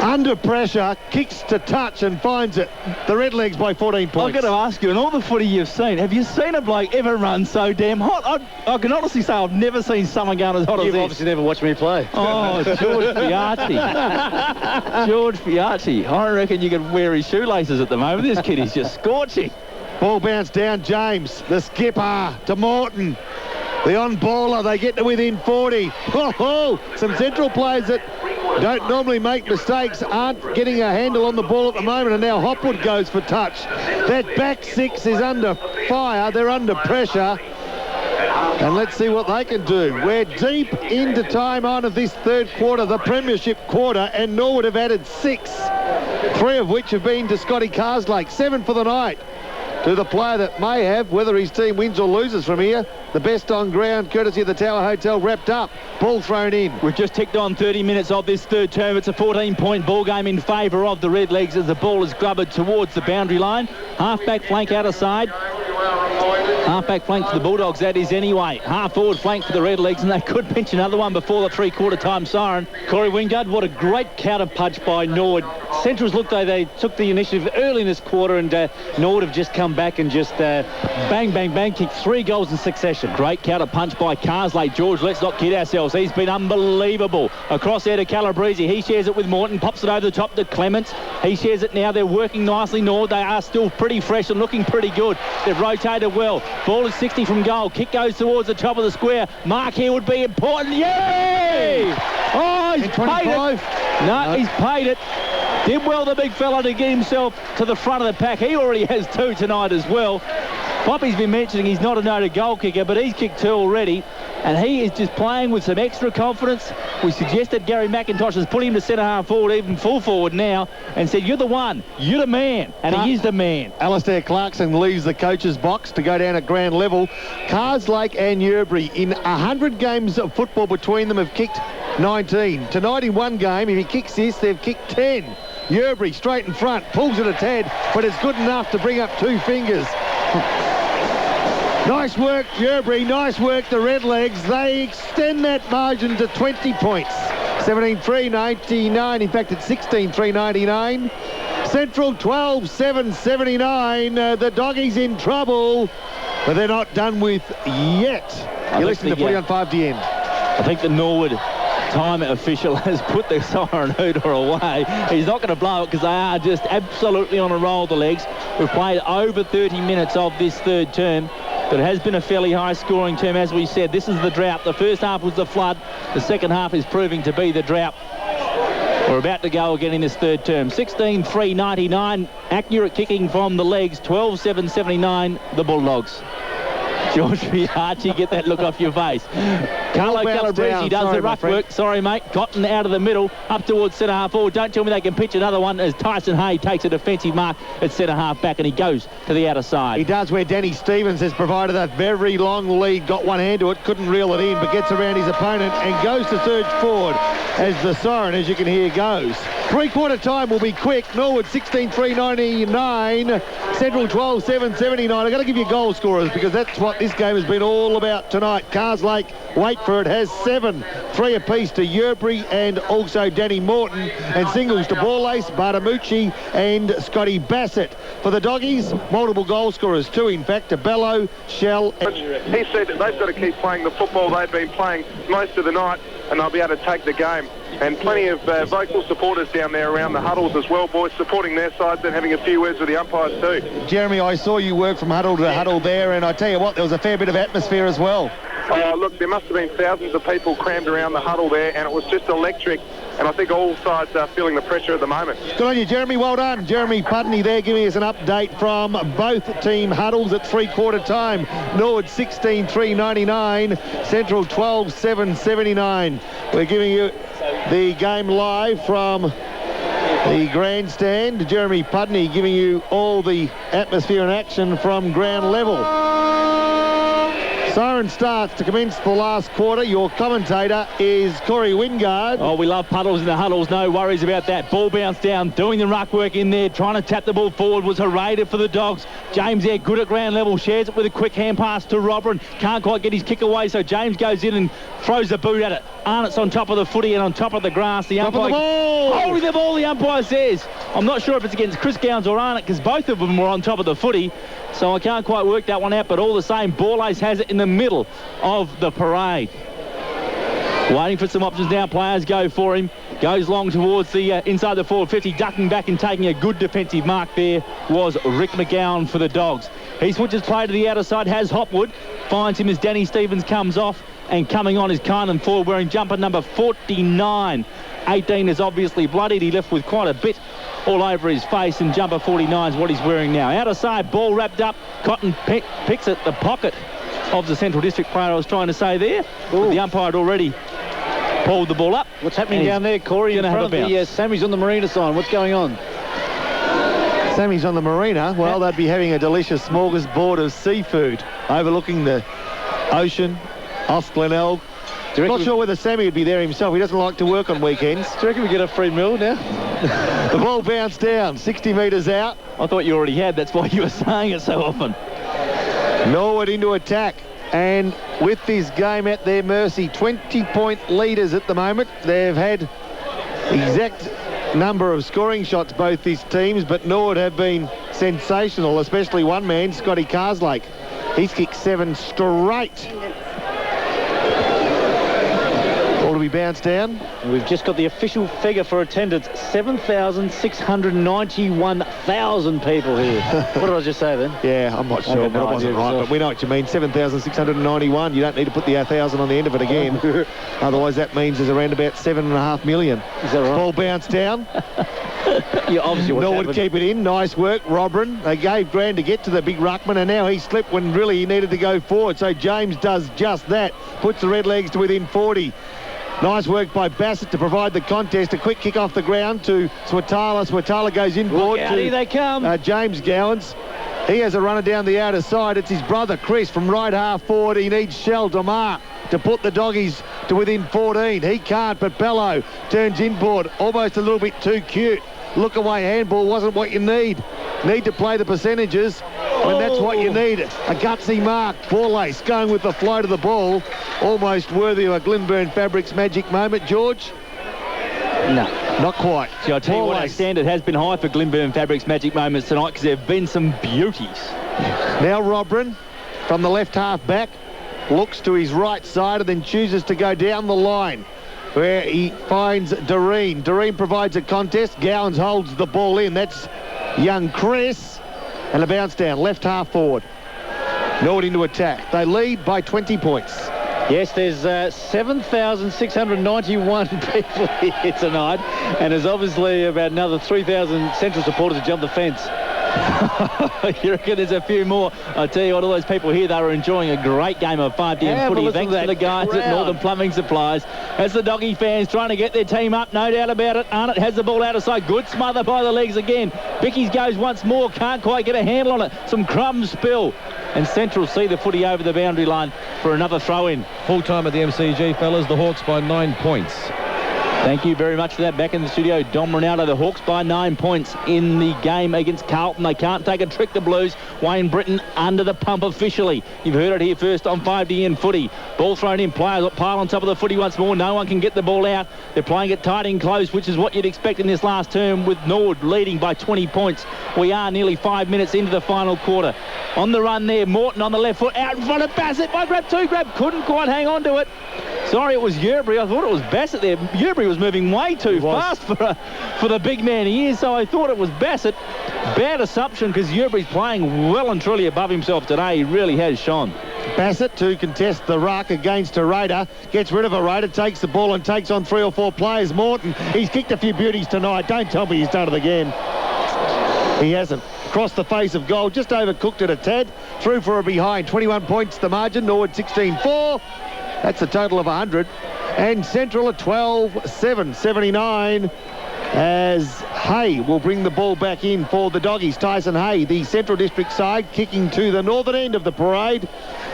under pressure, kicks to touch and finds it. The Redlegs by 14 points. I've got to ask you, in all the footy you've seen, have you seen a bloke ever run so damn hot? I can honestly say I've never seen someone going as hot as this. You've obviously never watched me play. Oh, George Fiacci. George Fiacci. I reckon you could wear his shoelaces at the moment. This kid is just scorching. Ball bounced down. James, the skipper, to Morton. The on-baller, they get to within 40. Some Central players that don't normally make mistakes aren't getting a handle on the ball at the moment, and now Hopwood goes for touch. That back 6 is under fire. They're under pressure. And let's see what they can do. We're deep into time on of this third quarter, the premiership quarter, and Norwood have added 6, 3 of which have been to Scotty Karslake. 7 for the night. to the player that may have, whether his team wins or loses from here, the best on ground, courtesy of the Tower Hotel, wrapped up. Ball thrown in. We've just ticked on 30 minutes of this third term. It's a 14-point ball game in favour of the Redlegs as the ball is grubbered towards the boundary line. Half-back flank out of side. Half-back flank for the Bulldogs, that is anyway. Half-forward flank for the Redlegs, and they could pinch another one before the three-quarter time siren. Corey Wingard, what a great counter punch by Norwood. Centrals looked like they took the initiative early in this quarter, and Norwood have just come back and just bang, bang, bang, kicked 3 goals in succession. Great counter punch by Carsley. George, let's not kid ourselves. He's been unbelievable. Across there to Calabrese. He shares it with Morton, pops it over the top to Clements. He shares it now. They're working nicely. Norwood, they are still pretty fresh and looking pretty good. They've rotated well. Ball is 60 from goal. Kick goes towards the top of the square. Mark here would be important. Yay! Oh, he's paid it. No, he's paid it. Did well, the big fella, to get himself to the front of the pack. He already has 2 tonight as well. Poppy's been mentioning he's not a noted goal kicker, but he's kicked 2 already, and he is just playing with some extra confidence. We suggested Gary McIntosh has put him to centre-half forward, even full forward now, and said, you're the one, you're the man, and he is the man. Alistair Clarkson leaves the coach's box to go down at ground level. Carslake and Yeobury, in 100 games of football between them, have kicked 19. Tonight in one game, if he kicks this, they've kicked 10. Yeobury straight in front, pulls it a tad, but it's good enough to bring up 2 fingers. Nice work, Yeobury. Nice work, the Redlegs. They extend that margin to 20 points. 17-3-99. In fact, it's 16-3-99. Central 12-7-79. The Doggies in trouble, but they're not done with yet. You're listening to 40 on 5 to the end. I think the Norwood time official has put the siren hooter away. He's not going to blow it because they are just absolutely on a roll, the Legs. We've played over 30 minutes of this third term, but it has been a fairly high-scoring term, as we said. This is the drought. The first half was the flood. The second half is proving to be the drought. We're about to go again in this third term. 16-3-99. Accurate kicking from the Legs. 12-7-79, the Bulldogs. George Archie, get that look off your face. Carlo Calabrese does the rough work. Sorry, mate. Cotton out of the middle, up towards centre-half forward. Don't tell me they can pitch another one as Tyson Hay takes a defensive mark at centre-half back, and he goes to the outer side. He does, where Danny Stevens has provided a very long lead. Got one hand to it, couldn't reel it in, but gets around his opponent and goes to surge forward as the siren, as you can hear, goes. Three-quarter time will be quick. Norwood 16-3-99. Central 12-7-79. I've got to give you goal scorers because that's what this game has been all about tonight. Carslake, wait for it, has 7. 3 apiece to Yeobury and also Danny Morton, and singles to Borlace, Bartamucci and Scotty Bassett. For the Doggies, multiple goal scorers, 2 in fact, to Bello, Shell. He said that they've got to keep playing the football they've been playing most of the night, and they'll be able to take the game. And plenty of vocal supporters down there around the huddles as well, boys, supporting their sides and having a few words with the umpires too. Jeremy, I saw you work from huddle to huddle there, and I tell you what, there was a fair bit of atmosphere as well. Look, there must have been thousands of people crammed around the huddle there, and it was just electric. And I think all sides are feeling the pressure at the moment. Good on you, Jeremy. Well done. Jeremy Putney there giving us an update from both team huddles at three-quarter time. Norwood 16-3-99. Central 12-7-79. We're giving you the game live from the grandstand. Jeremy Putney giving you all the atmosphere and action from ground level. Siren starts to commence the last quarter. Your commentator is Corey Wingard. Oh, we love puddles in the huddles. No worries about that. Ball bounced down, doing the ruck work in there, trying to tap the ball forward. Was Harada for the Dogs. James there, good at ground level. Shares it with a quick hand pass to Robin. Can't quite get his kick away, so James goes in and throws the boot at it. Arnott's on top of the footy and on top of the grass. The umpire holding the ball, the umpire says. I'm not sure if it's against Chris Gowns or Arnott because both of them were on top of the footy, so I can't quite work that one out, but all the same, Borlace has it in the middle of the parade. Waiting for some options now. Players go for him. Goes long towards the inside the forward 50, ducking back and taking a good defensive mark there was Rick McGowan for the Dogs. He switches play to the outer side, has Hopwood, finds him as Danny Stevens comes off, and coming on is Kynan Ford wearing jumper number 49. 18 is obviously bloodied. He left with quite a bit all over his face, and jumper 49 is what he's wearing now. Outer side, ball wrapped up. Cotton picks at the pocket of the Central District player I was trying to say there. The umpire had already pulled the ball up. What's happening down there, Corey, in front of the Sammy's on the marina sign? What's going on? Sammy's on the marina. Well, they'd be having a delicious smorgasbord of seafood overlooking the ocean off Glenelg. Not sure whether Sammy would be there himself. He doesn't like to work on weekends. Do you reckon we get a free meal now? The ball bounced down, 60 metres out. I thought you already had. That's why you were saying it so often. Norwood into attack. And with this game at their mercy, 20-point leaders at the moment. They've had exact number of scoring shots, both these teams, but Norwood have been sensational, especially one man, Scotty Carslake. He's kicked 7 straight. Ball to be bounced down. We've just got the official figure for attendance, 7,691,000 people here. What did I just say then? Yeah, I'm not sure, but it wasn't right, but we know what you mean. 7,691. You don't need to put the 1,000 on the end of it again. Otherwise, that means there's around about 7.5 million. Is that right? Ball bounced down. Yeah, obviously Norwood keep it in. Nice work, Robrin. They gave Grand to get to the big ruckman, and now he slipped when really he needed to go forward. So James does just that. Puts the Redlegs to within 40. Nice work by Bassett to provide the contest. A quick kick off the ground to Swatala. Swatala goes inboard to here they come. James Gowans. He has a runner down the outer side. It's his brother Chris from right half forward. He needs Shell Demar to put the doggies to within 14. He can't, but Bello turns inboard. Almost a little bit too cute. Look away handball wasn't what you need. Need to play the percentages, and that's what you need. A gutsy mark. Borlace going with the flow to the ball. Almost worthy of a Glenburn Fabrics magic moment, George. No. Not quite. See, I'll tell you what, our standard has been high for Glenburn Fabrics magic moments tonight because there have been some beauties. Now Robrin from the left half back looks to his right side and then chooses to go down the line, where he finds Doreen. Doreen provides a contest. Gowans holds the ball in. That's young Chris. And a bounce down, left half forward. Norwood into attack. They lead by 20 points. Yes, there's 7,691 people here tonight, and there's obviously about another 3,000 Central supporters who jumped the fence. You reckon there's a few more? I tell you what, all those people here, they were enjoying a great game of 5DM footy. Thanks to the guys at Northern Plumbing Supplies. As the doggy fans trying to get their team up, no doubt about it. Arnott has the ball out of sight. Good smother by the legs again. Bickies goes once more. Can't quite get a handle on it. Some crumbs spill. And Central see the footy over the boundary line for another throw-in. Full time at the MCG, fellas. The Hawks by 9 points. Thank you very much for that. Back in the studio, Dom Ronaldo. The Hawks by 9 points in the game against Carlton. They can't take a trick, the Blues. Wayne Britton under the pump officially. You've heard it here first on 5DN footy. Ball thrown in. Players pile on top of the footy once more. No one can get the ball out. They're playing it tight and close, which is what you'd expect in this last term, with Norwood leading by 20 points. We are nearly 5 minutes into the final quarter. On the run there, Morton on the left foot, out in front of Bassett. One grab, two grab, couldn't quite hang on to it. Sorry, it was Yerbury. I thought it was Bassett there. Yerbury was moving way too fast for the big man he is, so I thought it was Bassett. Bad assumption, because Yerbury's playing well and truly above himself today. He really has shone. Bassett to contest the ruck against a Raider. Gets rid of a Raider, takes the ball and takes on 3 or 4 players. Morton, he's kicked a few beauties tonight. Don't tell me he's done it again. He hasn't. Across the face of goal, just overcooked it a tad. Through for a behind. 21 points the margin. Norwood 16-4. That's a total of 100. And Central at 12-7, 79. As Hay will bring the ball back in for the doggies. Tyson Hay, the Central District side, kicking to the northern end of the parade.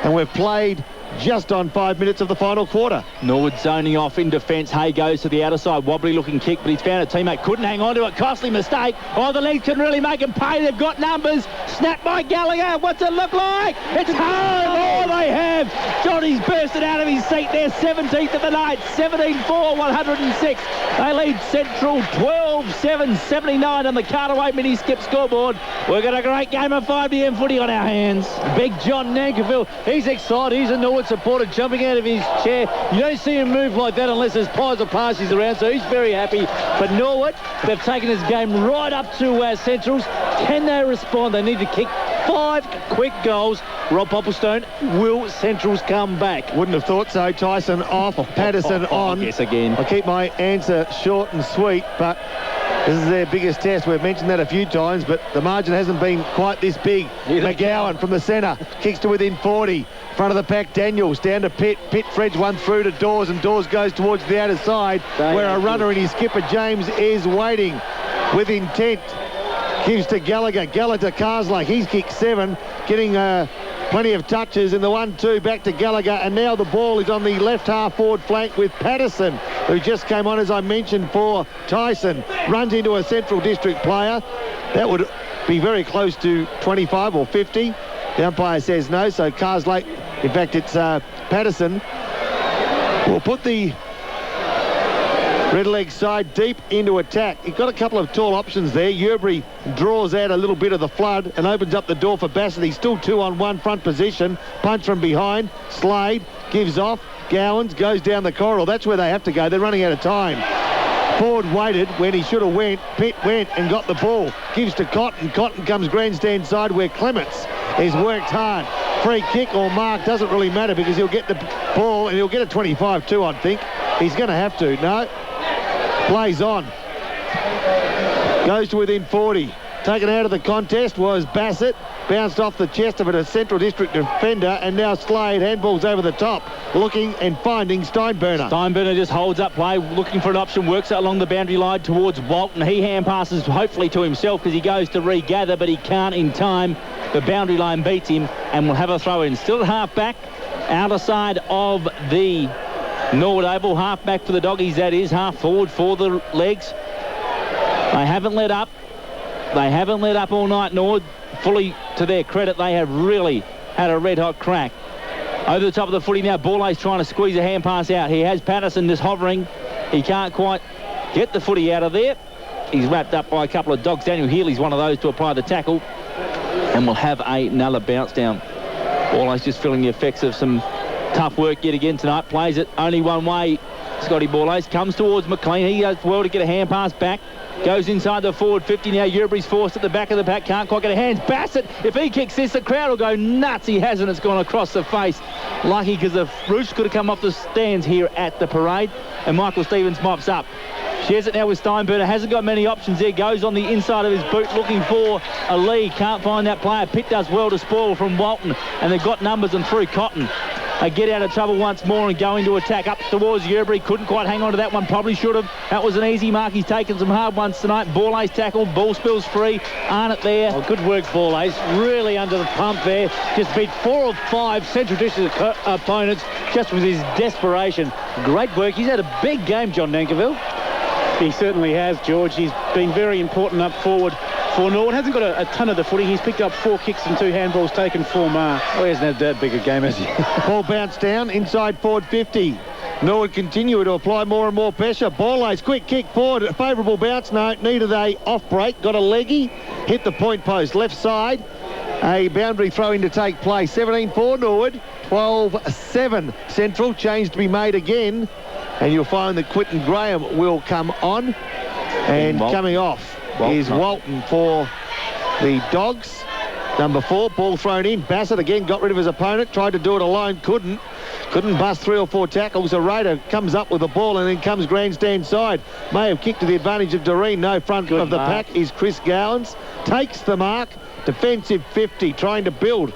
And we've played just on 5 minutes of the final quarter. Norwood zoning off in defence. Hay goes to the outer side. Wobbly looking kick, but he's found a teammate. Couldn't hang on to it. Costly mistake. Oh, the legs can really make him pay. They've got numbers. Snap by Gallagher. What's it look like? It's home. Oh, they have. Johnny's bursted out of his seat there. 17th of the night. 17-4, 106. They lead Central 12-7, 79 on the Cartaway mini skip scoreboard. We've got a great game of 5DM footy on our hands. Big John Nankerville, he's excited. He's a Norwood supporter jumping out of his chair. You don't see him move like that unless there's piles of passes around, so he's very happy. But Norwood, they've taken this game right up to Central's. Can they respond? They need to kick 5 quick goals. Rob Popplestone, will Central's come back? Wouldn't have thought so. Tyson off, Patterson on. Yes, again. I'll keep my answer short and sweet, but this is their biggest test. We've mentioned that a few times, but the margin hasn't been quite this big. McGowan from the centre, kicks to within 40. Front of the pack, Daniels down to Pitt. Pitt threads one through to Dawes, and Dawes goes towards the outer side, where a runner in his skipper, James, is waiting with intent. Gives to Gallagher. Gallagher to Carslake. He's kicked 7, getting plenty of touches in the 1-2 back to Gallagher, and now the ball is on the left half forward flank with Patterson, who just came on, as I mentioned, for Tyson. Runs into a Central District player. That would be very close to 25 or 50. The umpire says no, so Carslake, in fact it's Patterson, will put the Red Leg side deep into attack. He's got a couple of tall options there. Yerbury draws out a little bit of the flood and opens up the door for Bassett. He's still 2-on-1 front position. Punch from behind. Slade gives off. Gowans goes down the corridor. That's where they have to go. They're running out of time. Ford waited when he should have went. Pitt went and got the ball. Gives to Cotton. Cotton comes grandstand side where Clements has worked hard. Free kick or mark doesn't really matter because he'll get the ball and he'll get a 25 too, I think. He's going to have to. No. Plays on. Goes to within 40. Taken out of the contest was Bassett. Bounced off the chest of a Central District defender, and now Slade handballs over the top, looking and finding Steinburner. Steinburner just holds up play, looking for an option, works out along the boundary line towards Walton. He hand passes hopefully to himself because he goes to regather, but he can't in time. The boundary line beats him, and we'll have a throw in. Still at half back, outer side of the Norwood Oval, half back for the Doggies, that is, half forward for the Legs. They haven't let up. They haven't let up all night, Norwood. Fully to their credit, they have really had a red-hot crack. Over the top of the footy now, Borlase trying to squeeze a hand pass out. He has Patterson just hovering. He can't quite get the footy out of there. He's wrapped up by a couple of dogs. Daniel Healy's one of those to apply the tackle. And we'll have another bounce down. Borlase just feeling the effects of some tough work yet again tonight. Plays it only one way. Scotty Borlase comes towards McLean. He does well to get a hand pass back. Goes inside the forward 50 now. Yerbury's forced at the back of the pack. Can't quite get a hands. Bassett, if he kicks this, the crowd will go nuts. He hasn't. It's gone across the face. Lucky because the roosh could have come off the stands here at the parade. And Michael Stevens mops up. Shares it now with Steinburner. Hasn't got many options there. Goes on the inside of his boot looking for a lead. Can't find that player. Pitt does well to spoil from Walton. And they've got numbers and through Cotton. They get out of trouble once more and go into attack up towards Yerbury. Couldn't quite hang on to that one. Probably should have. That was an easy mark. He's taken some hard ones tonight. Borlase tackled. Ball spills free. Arnott there. Oh, good work, Borlase. Really under the pump there. Just beat 4 or 5 Central District opponents just with his desperation. Great work. He's had a big game, John Nankerville. He certainly has, George. He's been very important up forward for Norwood. Hasn't got a ton of the footy. He's picked up 4 kicks and 2 handballs, taken 4 marks. Oh, he hasn't had that big a game, has he? Ball bounced down inside forward 50. Norwood continue to apply more and more pressure. Borlase, quick kick forward. A favourable bounce. No, needed a off break. Got a leggy. Hit the point post. Left side. A boundary throw in to take place. 17-4 Norwood. 12-7 Central. Change to be made again. And you'll find that Quinton Graham will come on. And coming off is Walton for the Dogs. Number 4, ball thrown in. Bassett again got rid of his opponent. Tried to do it alone. Couldn't bust 3 or 4 tackles. A Raider comes up with the ball and then comes grandstand side. May have kicked to the advantage of Doreen. No, front of the pack is Chris Gowans. Takes the mark. Defensive 50. Trying to build.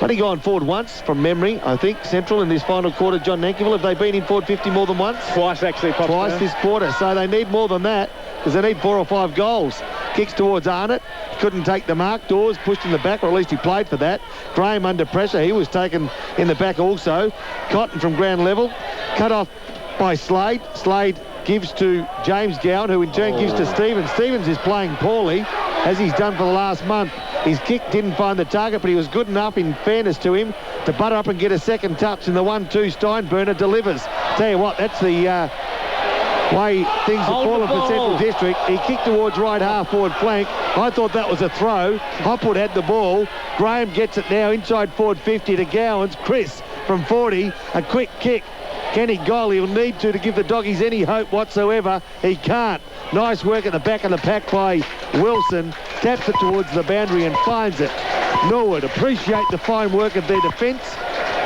Only gone forward once from memory, I think, Central in this final quarter. John Nankerville, have they been in forward 50 more than once? Twice, actually. Twice this quarter, so they need more than that because they need 4 or 5 goals. Kicks towards Arnott. Couldn't take the mark. Dawes pushed in the back, or at least he played for that. Graham under pressure. He was taken in the back also. Cotton from ground level. Cut off by Slade. Slade gives to James Gowan, who in turn gives to Stevens. Stevens is playing poorly, as he's done for the last month. His kick didn't find the target, but he was good enough, in fairness to him, to butter up and get a second touch. And the 1-2 Steinburner delivers. Tell you what, that's the way things have fallen for Central District. He kicked towards right half forward flank. I thought that was a throw. Hopwood had the ball. Graham gets it now inside forward 50 to Gowans. Chris from 40, a quick kick. Kenny Goley will need to give the Doggies any hope whatsoever. He can't. Nice work at the back of the pack by Wilson. Taps it towards the boundary and finds it. Norwood appreciate the fine work of their defence.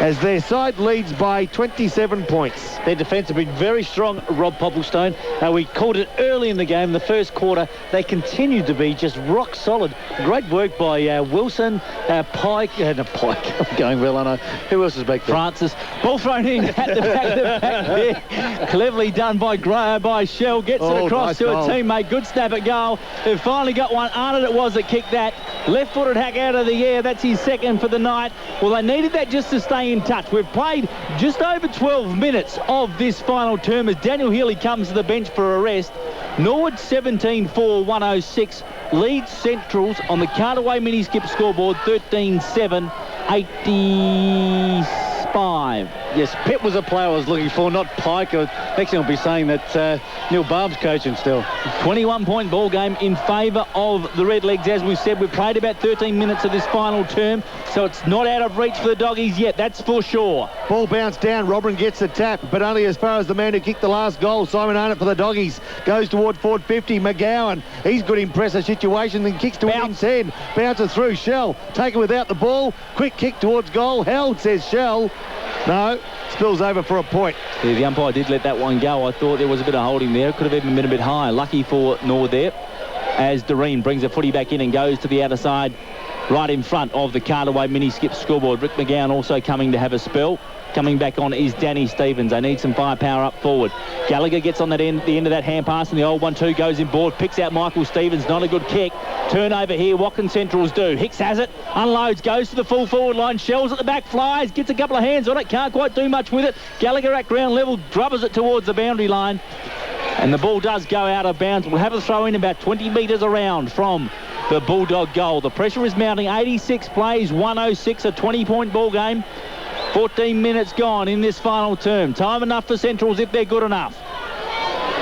as their side leads by 27 points. Their defence have been very strong, Rob Popplestone. We called it early in the game, the first quarter. They continued to be just rock solid. Great work by Wilson, Pike. Pike, I'm going well, I know. Who else is back there? Francis. Ball thrown in at the back there. Cleverly done by Shell. Gets it across nice to goal. a teammate. Good snap at goal. They've finally got one. Arnott it was that kicked that. Left-footed hack out of the air. That's his second for the night. Well, they needed that just to stay in touch. We've played just over 12 minutes of this final term as Daniel Healy comes to the bench for a rest. Norwood 17-4-106 leads Centrals on the Cartaway mini skip scoreboard 13-7 85. Yes, Pep was a player I was looking for, not Pike. Next thing I'll be saying that Neil Barham's coaching still. 21-point ball game in favour of the Redlegs. As we've said, we've played about 13 minutes of this final term, so it's not out of reach for the Doggies yet, that's for sure. Ball bounced down. Robin gets a tap, but only as far as the man who kicked the last goal. Simon Arnott for the Doggies goes toward forward 50. McGowan, he's good in pressure situation, then kicks to within 10. Bounces through. Shell taken without the ball. Quick kick towards goal. Held, says Shell. No, spills over for a point. Yeah, the umpire did let that one go. I thought there was a bit of holding there. Could have even been a bit higher. Lucky for Norwood there, as Doreen brings a footy back in and goes to the outer side, right in front of the Cartaway mini skip scoreboard. Rick McGowan also coming to have a spell. Coming back on is Danny Stevens. They need some firepower up forward. Gallagher gets on that end, the end of that hand pass, and the old 1-2 goes in board. Picks out Michael Stevens. Not a good kick. Turnover here. What can Centrals do? Hicks has it. Unloads. Goes to the full forward line. Shells at the back. Flies. Gets a couple of hands on it. Can't quite do much with it. Gallagher at ground level. Drubbers it towards the boundary line. And the ball does go out of bounds. We'll have a throw in about 20 metres around from the Bulldog goal. The pressure is mounting. 86 plays. 106. A 20-point ball game. 14 minutes gone in this final term. Time enough for Centrals if they're good enough.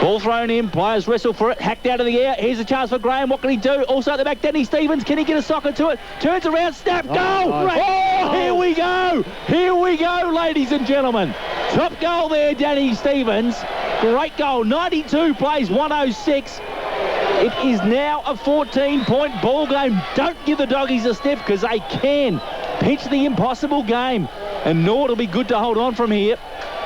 Ball thrown in. Players wrestle for it. Hacked out of the air. Here's a chance for Graham. What can he do? Also at the back, Danny Stevens. Can he get a socket to it? Turns around. Snap. Goal. Oh, here we go. Here we go, ladies and gentlemen. Top goal there, Danny Stevens. Great goal. 92 plays. 106. It is now a 14-point ball game. Don't give the Doggies a sniff because they can pitch the impossible game. And Norwood will be good to hold on from here.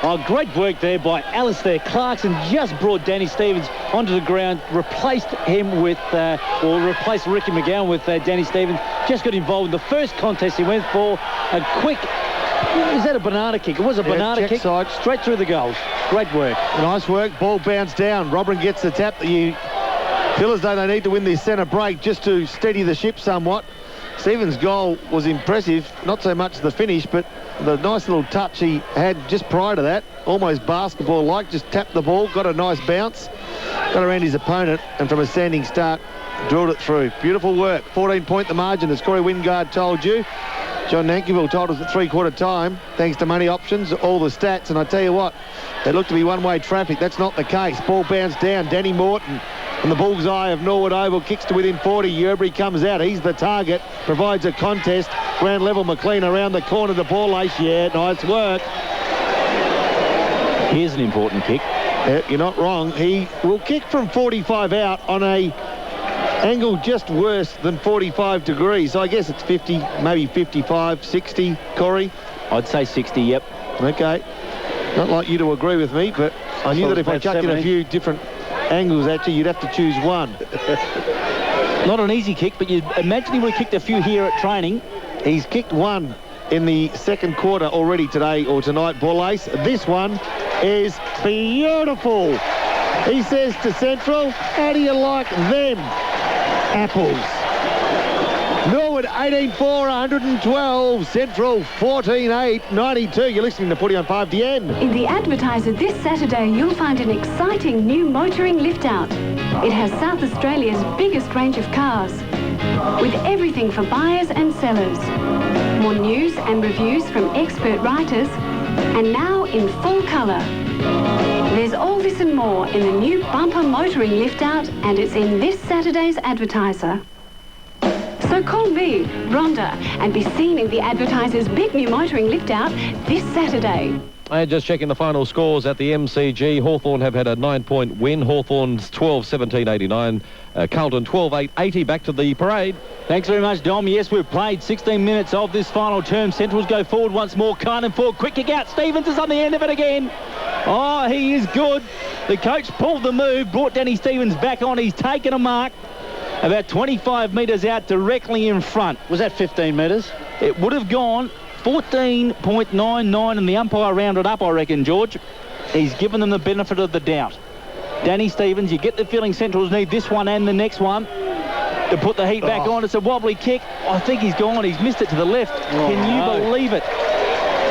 Oh, great work there by Alistair Clarkson. Just brought Danny Stevens onto the ground, replaced him with, replaced Ricky McGowan with Danny Stevens. Just got involved in the first contest. He went for a quick, is that a banana kick? It was a banana kick. Side. Straight through the goals. Great work. Nice work. Ball bounced down. Robin gets the tap. You feel as though they need to win this centre break just to steady the ship somewhat. Stevens' goal was impressive. Not so much the finish, but the nice little touch he had just prior to that. Almost basketball-like. Just tapped the ball. Got a nice bounce. Got around his opponent. And from a standing start, drilled it through. Beautiful work. 14-point the margin, as Corey Wingard told you. John Nankyville told us at three-quarter time, thanks to money options, all the stats. And I tell you what, they look to be one-way traffic. That's not the case. Ball bounced down. Danny Morton on the bullseye of Norwood Oval, kicks to within 40. Yerbury comes out. He's the target. Provides a contest. Ground level McLean around the corner to ball ace. Yeah, nice work. Here's an important kick. Yeah, you're not wrong. He will kick from 45 out on a angle just worse than 45 degrees. So I guess it's 50, maybe 55, 60, Corey? I'd say 60, yep. Okay. Not like you to agree with me, but I knew that if I chucked in a few different angles at you, you'd have to choose one. Not an easy kick, but you imagine he would have kicked a few here at training. He's kicked one in the second quarter already today or tonight, ball ace. This one is beautiful. He says to Central, how do you like them apples? Norwood 18-4, 112. Central 14-8, 92. You're listening to Footy on 5DN. In the Advertiser this Saturday, you'll find an exciting new motoring lift-out. It has South Australia's biggest range of cars, with everything for buyers and sellers. More news and reviews from expert writers, and now in full colour. There's all this and more in the new bumper motoring lift-out, and it's in this Saturday's Advertiser. So call me, Rhonda, and be seen in the Advertiser's big new motoring lift-out this Saturday. And just checking the final scores at the MCG. Hawthorn have had a 9-point win. Hawthorn's 12-17-89. Carlton 12-8-80. Back to the parade. Thanks very much, Dom. Yes, we've played 16 minutes of this final term. Centrals go forward once more. Kynan forward. Quick kick out. Stevens is on the end of it again. Oh, he is good. The coach pulled the move, brought Danny Stevens back on. He's taken a mark about 25 metres out directly in front. Was that 15 metres? It would have gone 14.99, and the umpire rounded up, I reckon, George. He's given them the benefit of the doubt. Danny Stevens, you get the feeling Centrals need this one and the next one to put the heat back on. It's a wobbly kick. I think he's gone. He's missed it to the left. Can you believe it?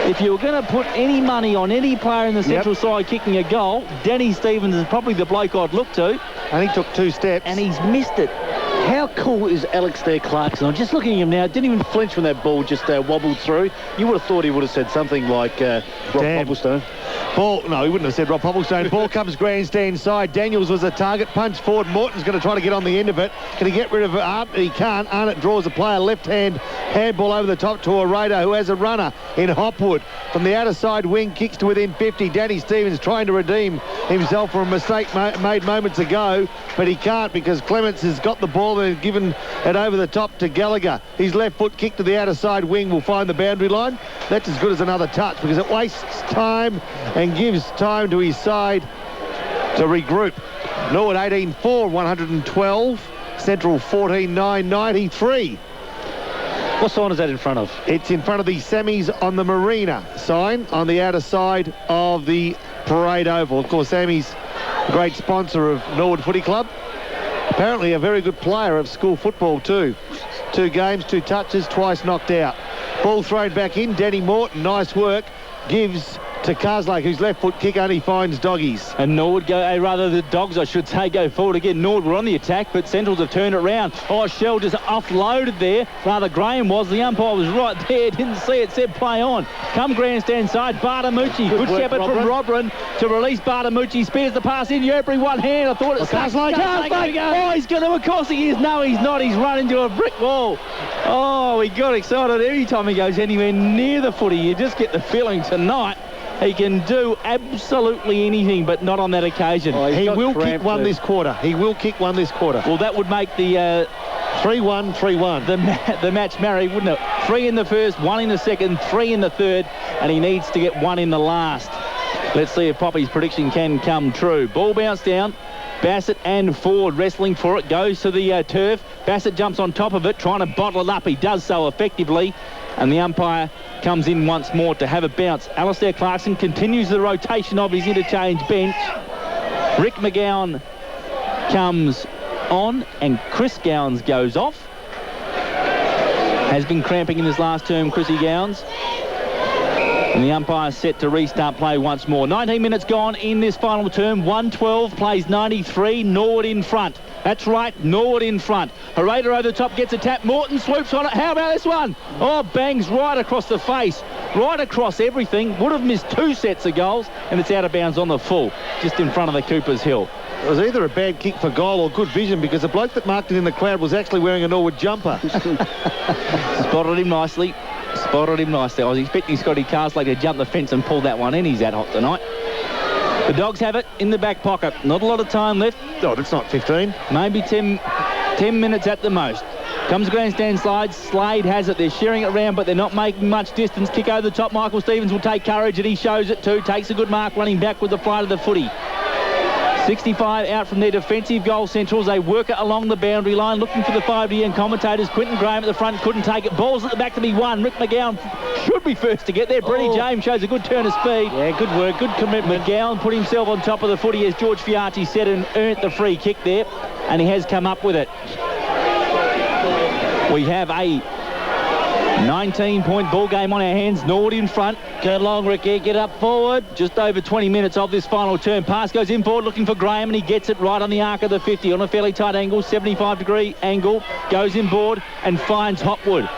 If you were going to put any money on any player in the Central side kicking a goal, Danny Stevens is probably the bloke I'd look to. And he took 2 steps. And he's missed it. How cool is Alex there, Clarkson? I'm just looking at him now. Didn't even flinch when that ball just wobbled through. You would have thought he would have said something like Rob Popplestone. Ball, no, he wouldn't have said Rob Popplestone. Ball comes grandstand side. Daniels was a target. Punch forward. Morton's going to try to get on the end of it. Can he get rid of it? He can't. Arnott draws a player. Left hand handball over the top to a Raider who has a runner in Hopwood. From the outer side wing, kicks to within 50. Danny Stevens trying to redeem himself from a mistake made moments ago, but he can't because Clements has got the ball and given it over the top to Gallagher. His left foot kick to the outer side wing will find the boundary line. That's as good as another touch because it wastes time and gives time to his side to regroup. Norwood 18-4, 112. Central 14-9, 93. What sign is that in front of? It's in front of the semis on the Marina sign on the outer side of the Parade Oval. Of course, Sammy's a great sponsor of Norwood Footy Club. Apparently a very good player of school football too. 2 games, 2 touches, twice knocked out. Ball thrown back in. Danny Morton, nice work. Gives to Karslake, whose left foot kick only finds doggies. And Norwood rather the Dogs, I should say, go forward again. Norwood were on the attack, but Centrals have turned it around. Oh, Shell just offloaded there. Rather, Graham was. The umpire was right there. Didn't see it. Said play on. Come grandstand side. Bartamucci. Good shepherd from Robrin to release Bartamucci. Spears the pass in. Yerbury one hand. I thought it was Karslake. Oh, he's going to. Of course he is. No, he's not. He's run into a brick wall. Oh, he got excited every time he goes anywhere near the footy. You just get the feeling tonight he can do absolutely anything, but not on that occasion. Oh, he will kick one this quarter. He will kick one this quarter. Well, that would make the 3-1, 3-1. The match marry, wouldn't it? 3 in the first, 1 in the second, 3 in the third, and he needs to get 1 in the last. Let's see if Poppy's prediction can come true. Ball bounce down. Bassett and Ford wrestling for it. Goes to the turf. Bassett jumps on top of it, trying to bottle it up. He does so effectively. And the umpire comes in once more to have a bounce. Alistair Clarkson continues the rotation of his interchange bench. Rick McGowan comes on and Chris Gowans goes off. Has been cramping in his last term, Chrissy Gowans. And the umpire's set to restart play once more. 19 minutes gone in this final term. 112 plays 93. Norwood in front. That's right, Norwood in front. Hereda over the top, gets a tap. Morton swoops on it. How about this one? Oh, bangs right across the face. Right across everything. Would have missed 2 sets of goals. And it's out of bounds on the full. Just in front of the Coopers Hill. It was either a bad kick for goal or good vision because the bloke that marked it in the crowd was actually wearing a Norwood jumper. Spotted him nicely. Spotted him nicely. I was expecting Scotty Karslake to jump the fence and pull that one in. He's that hot tonight. The Dogs have it in the back pocket. Not a lot of time left. Oh, that's not 15. Maybe 10 minutes at the most. Comes grandstand slide. Slade has it. They're sharing it around, but they're not making much distance. Kick over the top. Michael Stevens will take courage, and he shows it too. Takes a good mark running back with the flight of the footy. 65 out from their defensive goal Centrals. They work it along the boundary line, looking for the 5D and commentators. Quinton Graham at the front couldn't take it. Ball's at the back to be won. Rick McGowan should be first to get there. Brady James shows a good turn of speed. Yeah, good work, good commitment. McGowan put himself on top of the footy, as George Fiarchi said, and earned the free kick there, and he has come up with it. We have a 19-point ball game on our hands. Norwood in front. Go along, Ricky. Get up forward. Just over 20 minutes of this final term. Pass goes in forward looking for Graham, and he gets it right on the arc of the 50 on a fairly tight angle, 75-degree angle. Goes in board and finds Hopwood.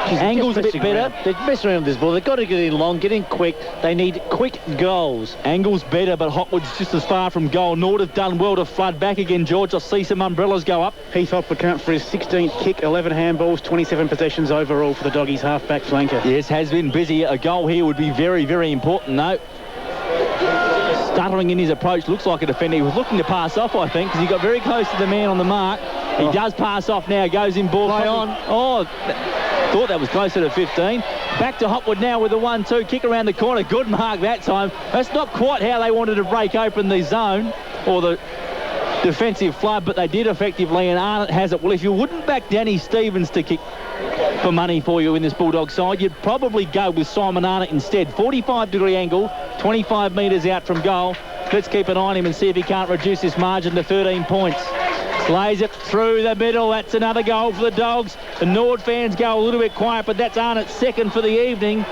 Angle's a bit better. They're messing around with this ball. They've got to get in long, get in quick. They need quick goals. Angle's better, but Hopwood's just as far from goal. Norwood have done well to flood back again, George. I see some umbrellas go up. Heath Hopwood count for his 16th kick, 11 handballs, 27 possessions overall for the Doggies half-back flanker. Yes, has been busy. A goal here would be very, very important, though. stuttering in his approach. Looks like a defender. He was looking to pass off, I think, because he got very close to the man on the mark. He does pass off now. Goes in ball. Play on. Oh, thought that was closer to 15. Back to Hopwood now with the 1-2. Kick around the corner. Good mark that time. That's not quite how they wanted to break open the zone or the defensive flood, but they did effectively, and Arnott has it. Well, if you wouldn't back Danny Stevens to kick for money for you in this Bulldog side, you'd probably go with Simon Arnott instead. 45-degree angle, 25 metres out from goal. Let's keep an eye on him and see if he can't reduce this margin to 13 points. Lays it through the middle. That's another goal for the Dogs. The Nord fans go a little bit quiet, but that's Arnott's second for the evening.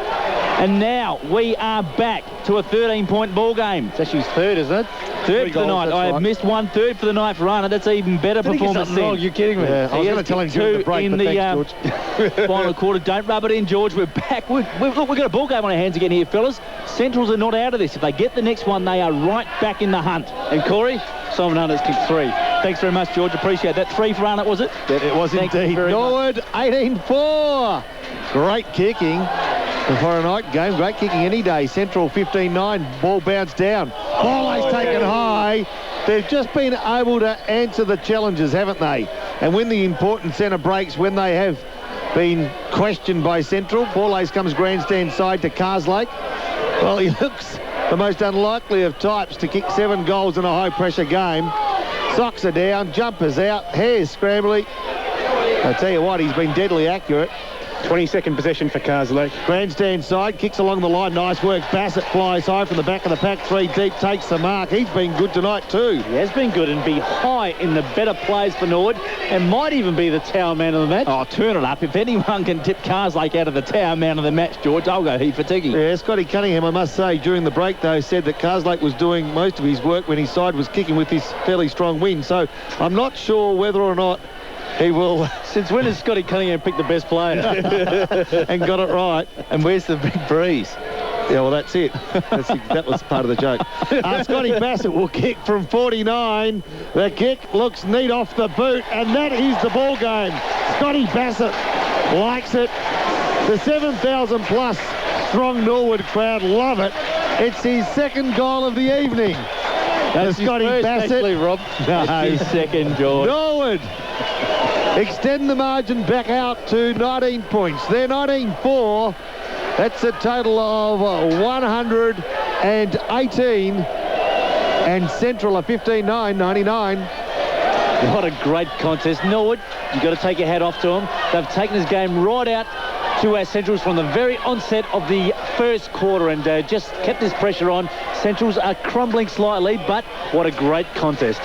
And now we are back to a 13-point ball game. It's actually his third, isn't it? Third for the night. I have missed 1/3 for the night for Arnott. That's even better performance then. You're kidding me. Yeah, I was going to tell him during the break, in but the thanks, George. final quarter. Don't rub it in, George. We're back. Look, we've got a ball game on our hands again here, fellas. Centrals are not out of this. If they get the next one, they are right back in the hunt. And Corey, Simon Arnott's kicked 3. Thanks very much, George. Appreciate that. 3 for Arnott, was it? It was indeed. Norwood, 18-4. Great kicking for a night game. Great kicking any day. Central 15-9. Ball bounced down. Ball is taken high. They've just been able to answer the challenges, haven't they? And win the important centre breaks when they have been questioned by Central. Ball ace comes grandstand side to Carslake. Well, he looks the most unlikely of types to kick 7 goals in a high-pressure game. Socks are down, jumpers out, hair's scrambly. I tell you what, he's been deadly accurate. 22nd possession for Carslake. Grandstand side, kicks along the line, nice work. Bassett flies high from the back of the pack, 3 deep, takes the mark. He's been good tonight too. He has been good and be high in the better plays for Norwood and might even be the tower man of the match. Oh, turn it up. If anyone can tip Carslake out of the tower man of the match, George, I'll go Heath Fatigui. Yeah, Scotty Cunningham, I must say, during the break though, said that Carslake was doing most of his work when his side was kicking with this fairly strong wind. So I'm not sure whether or not he will. Since when has Scotty Cunningham picked the best player? And got it right. And where's the big breeze? Yeah, well, that's it. That was part of the joke. Scotty Bassett will kick from 49. The kick looks neat off the boot, and that is the ball game. Scotty Bassett likes it. The 7,000 plus strong Norwood crowd love it. It's his second goal of the evening. That's Scotty Bassett. Actually, Rob. That's his second, George. Norwood extend the margin back out to 19 points. They're 19-4. That's a total of 118. And Central are 15-9, 99. What a great contest. Norwood, you've got to take your hat off to them. They've taken this game right out to our Centrals from the very onset of the first quarter and just kept this pressure on. Centrals are crumbling slightly, but what a great contest.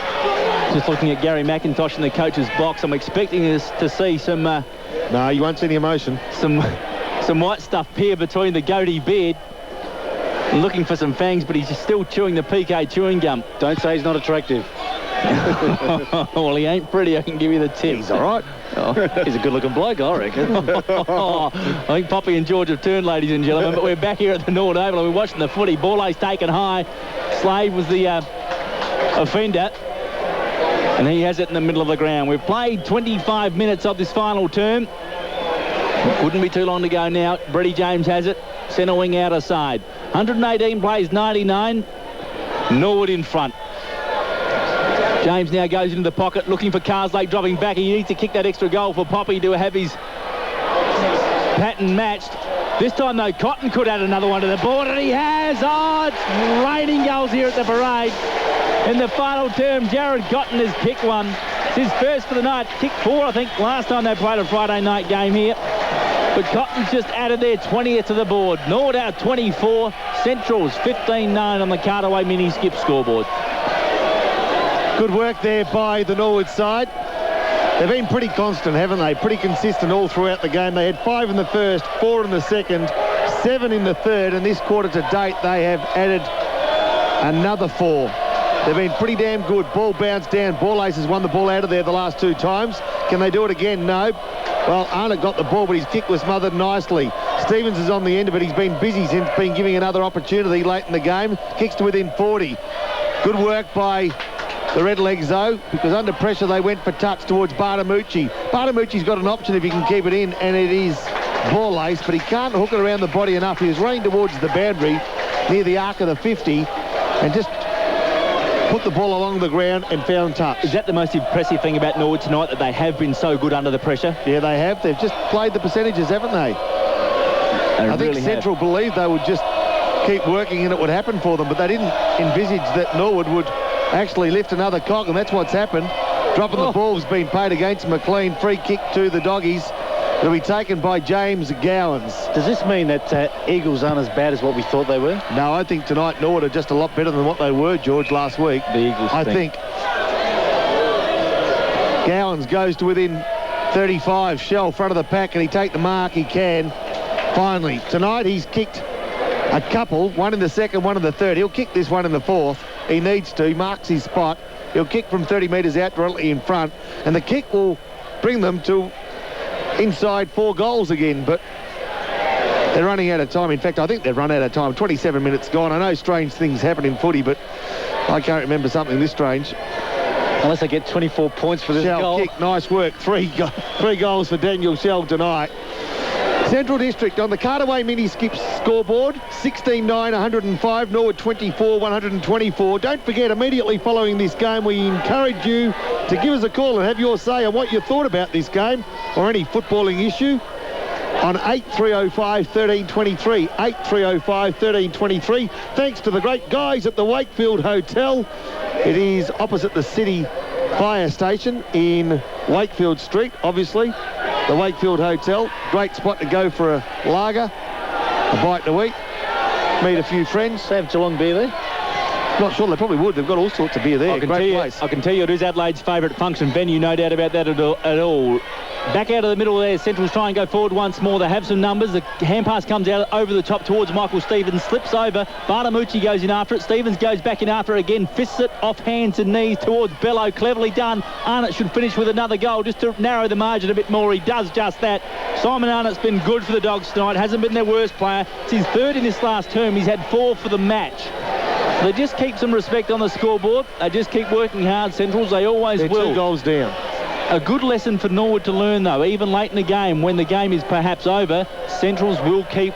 Just looking at Gary McIntosh in the coach's box, I'm expecting us to see some... no, you won't see the emotion. Some white stuff peer between the goatee beard. Looking for some fangs, but he's still chewing the PK chewing gum. Don't say he's not attractive. Well, he ain't pretty, I can give you the tip. He's all right. Oh, he's a good-looking bloke, I reckon. I think Poppy and George have turned, ladies and gentlemen, but we're back here at the Norwood Oval and we're watching the footy. Ball ace taken high. Slade was the offender. And he has it in the middle of the ground. We've played 25 minutes of this final term. Wouldn't be too long to go now. Brady James has it. Centre wing outer side. 118 plays 99. Norwood in front. James now goes into the pocket looking for Carslake dropping back. He needs to kick that extra goal for Poppy to have his pattern matched. This time, though, Cotton could add another one to the board, and he has. Oh, it's raining goals here at the parade. In the final term, Jared Cotton has kicked one. It's his first for the night. Kicked 4, I think, last time they played a Friday night game here. But Cotton's just added their 20th to the board. Norwood out 24. Central's 15-9 on the Cartaway mini skip scoreboard. Good work there by the Norwood side. They've been pretty constant, haven't they? Pretty consistent all throughout the game. They had 5 in the first, 4 in the second, 7 in the third, and this quarter to date they have added another 4. They've been pretty damn good. Ball bounced down. Ball Ace has won the ball out of there the last 2 times. Can they do it again? No. Well, Arnott got the ball, but his kick was smothered nicely. Stevens is on the end of it. He's been busy since being giving another opportunity late in the game. Kicks to within 40. Good work by the Redlegs, though, because under pressure they went for touch towards Bartamucci. Bartamucci's got an option if he can keep it in, and it is Ball Ace, but he can't hook it around the body enough. He was running towards the boundary near the arc of the 50 and just put the ball along the ground and found touch. Is that the most impressive thing about Norwood tonight, that they have been so good under the pressure? Yeah, they have. They've just played the percentages, haven't they? I think Central believed they would just keep working and it would happen for them, but they didn't envisage that Norwood would actually lift another cock, and that's what's happened. Dropping the ball's been paid against McLean. Free kick to the Doggies. It'll be taken by James Gowans. Does this mean that Eagles aren't as bad as what we thought they were? No, I think tonight Norwood are just a lot better than what they were, George, last week. The Eagles, I think. Gowans goes to within 35. Shell front of the pack. Can he take the mark? He can. Finally, tonight he's kicked a couple, one in the second, one in the third. He'll kick this one in the fourth. He needs to. He marks his spot. He'll kick from 30 metres out directly in front, and the kick will bring them to inside 4 goals again, but they're running out of time. In fact, I think they've run out of time. 27 minutes gone. I know strange things happen in footy, but I can't remember something this strange. Unless they get 24 points for this goal. Kick, nice work. Three goals for Daniel Shell tonight. Central District on the Cartaway Mini Skips scoreboard, 16-9, 105, Norwood 24, 124. Don't forget, immediately following this game, we encourage you to give us a call and have your say on what you thought about this game or any footballing issue on 8305 1323, 8305 1323. Thanks to the great guys at the Wakefield Hotel. It is opposite the City Fire Station in Wakefield Street, obviously. The Wakefield Hotel, great spot to go for a lager, a bite to eat, meet a few friends. They have Geelong beer there? Not sure, they probably would. They've got all sorts of beer there. Great place. I can tell you it is Adelaide's favourite function venue, no doubt about that at all. Back out of the middle there, Central's try and go forward once more. They have some numbers. The hand pass comes out over the top towards Michael Stevens, slips over. Bartamucci goes in after it. Stevens goes back in after it again, fists it off hands and knees towards Bello. Cleverly done. Arnott should finish with another goal just to narrow the margin a bit more. He does just that. Simon Arnott's been good for the Dogs tonight. Hasn't been their worst player. It's his third in this last term. He's had 4 for the match. They just keep some respect on the scoreboard. They just keep working hard, Centrals. They always will. They're 2 goals down. A good lesson for Norwood to learn, though, even late in the game, when the game is perhaps over, Centrals will keep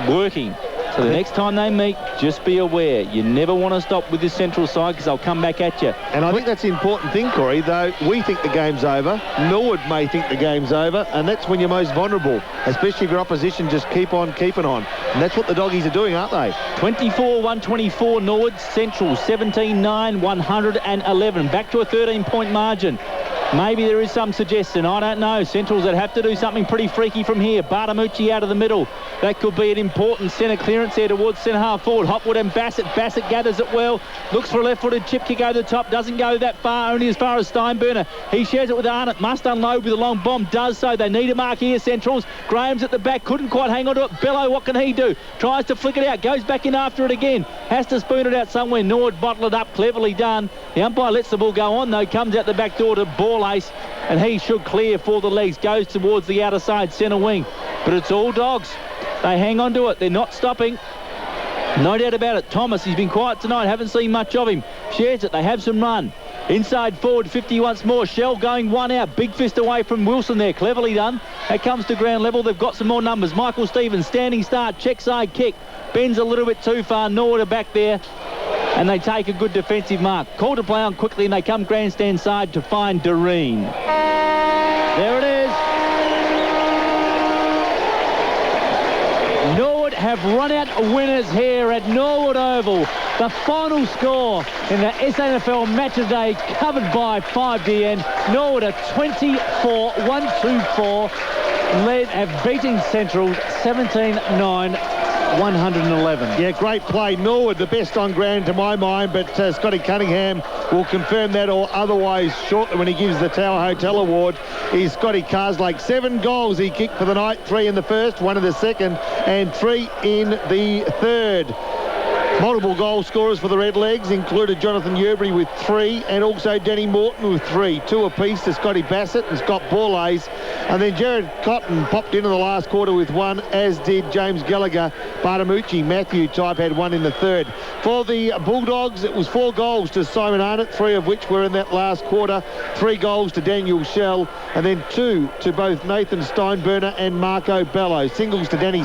working. So the next time they meet, just be aware. You never want to stop with this Central side because they'll come back at you. And I think that's the important thing, Corey, though we think the game's over. Norwood may think the game's over, and that's when you're most vulnerable, especially if your opposition just keep on keeping on. And that's what the Doggies are doing, aren't they? 24-124 Norwood, Central 17-9, 111. Back to a 13-point margin. Maybe there is some suggestion. I don't know. Centrals that have to do something pretty freaky from here. Bartamucci out of the middle. That could be an important centre clearance there towards centre half forward. Hopwood and Bassett. Bassett gathers it well. Looks for a left-footed chip kick over the top. Doesn't go that far. Only as far as Steinburner. He shares it with Arnott. Must unload with a long bomb. Does so. They need a mark here, Centrals. Graham's at the back. Couldn't quite hang on to it. Bello, what can he do? Tries to flick it out. Goes back in after it again. Has to spoon it out somewhere. Norwood bottle it up. Cleverly done. The umpire lets the ball go on, though. Comes out the back door to Ball Ace, and he should clear for the legs. Goes towards the outer side centre wing, but it's all Dogs. They hang on to it. They're not stopping. No doubt about it. Thomas, he's been quiet tonight. Haven't seen much of him. Shares it. They have some run. Inside forward, 50 once more. Shell going one out. Big fist away from Wilson there. Cleverly done. That comes to ground level. They've got some more numbers. Michael Stevens, standing start. Check side kick. Bends a little bit too far. Norwood are back there, and they take a good defensive mark. Call to play on quickly, and they come grandstand side to find Doreen. There it is. Norwood have run out winners here at Norwood Oval. The final score in the SANFL match of the day, covered by 5DN. Norwood are 24-124. Led have beaten Central 17-9. 111. Yeah, great play. Norwood, the best on ground to my mind, but Scotty Cunningham will confirm that or otherwise shortly when he gives the Tower Hotel Award. Is Scotty Carslake. 7 goals he kicked for the night, 3 in the first, 1 in the second, and 3 in the third. Multiple goal scorers for the Redlegs included Jonathan Yerbury with 3 and also Danny Morton with 3. 2 apiece to Scotty Bassett and Scott Borlays. And then Jared Cotton popped into the last quarter with 1, as did James Gallagher. Bartamucci, Matthew Type had 1 in the third. For the Bulldogs, it was 4 goals to Simon Arnott, 3 of which were in that last quarter. 3 goals to Daniel Shell, and then 2 to both Nathan Steinburner and Marco Bello. Singles to Danny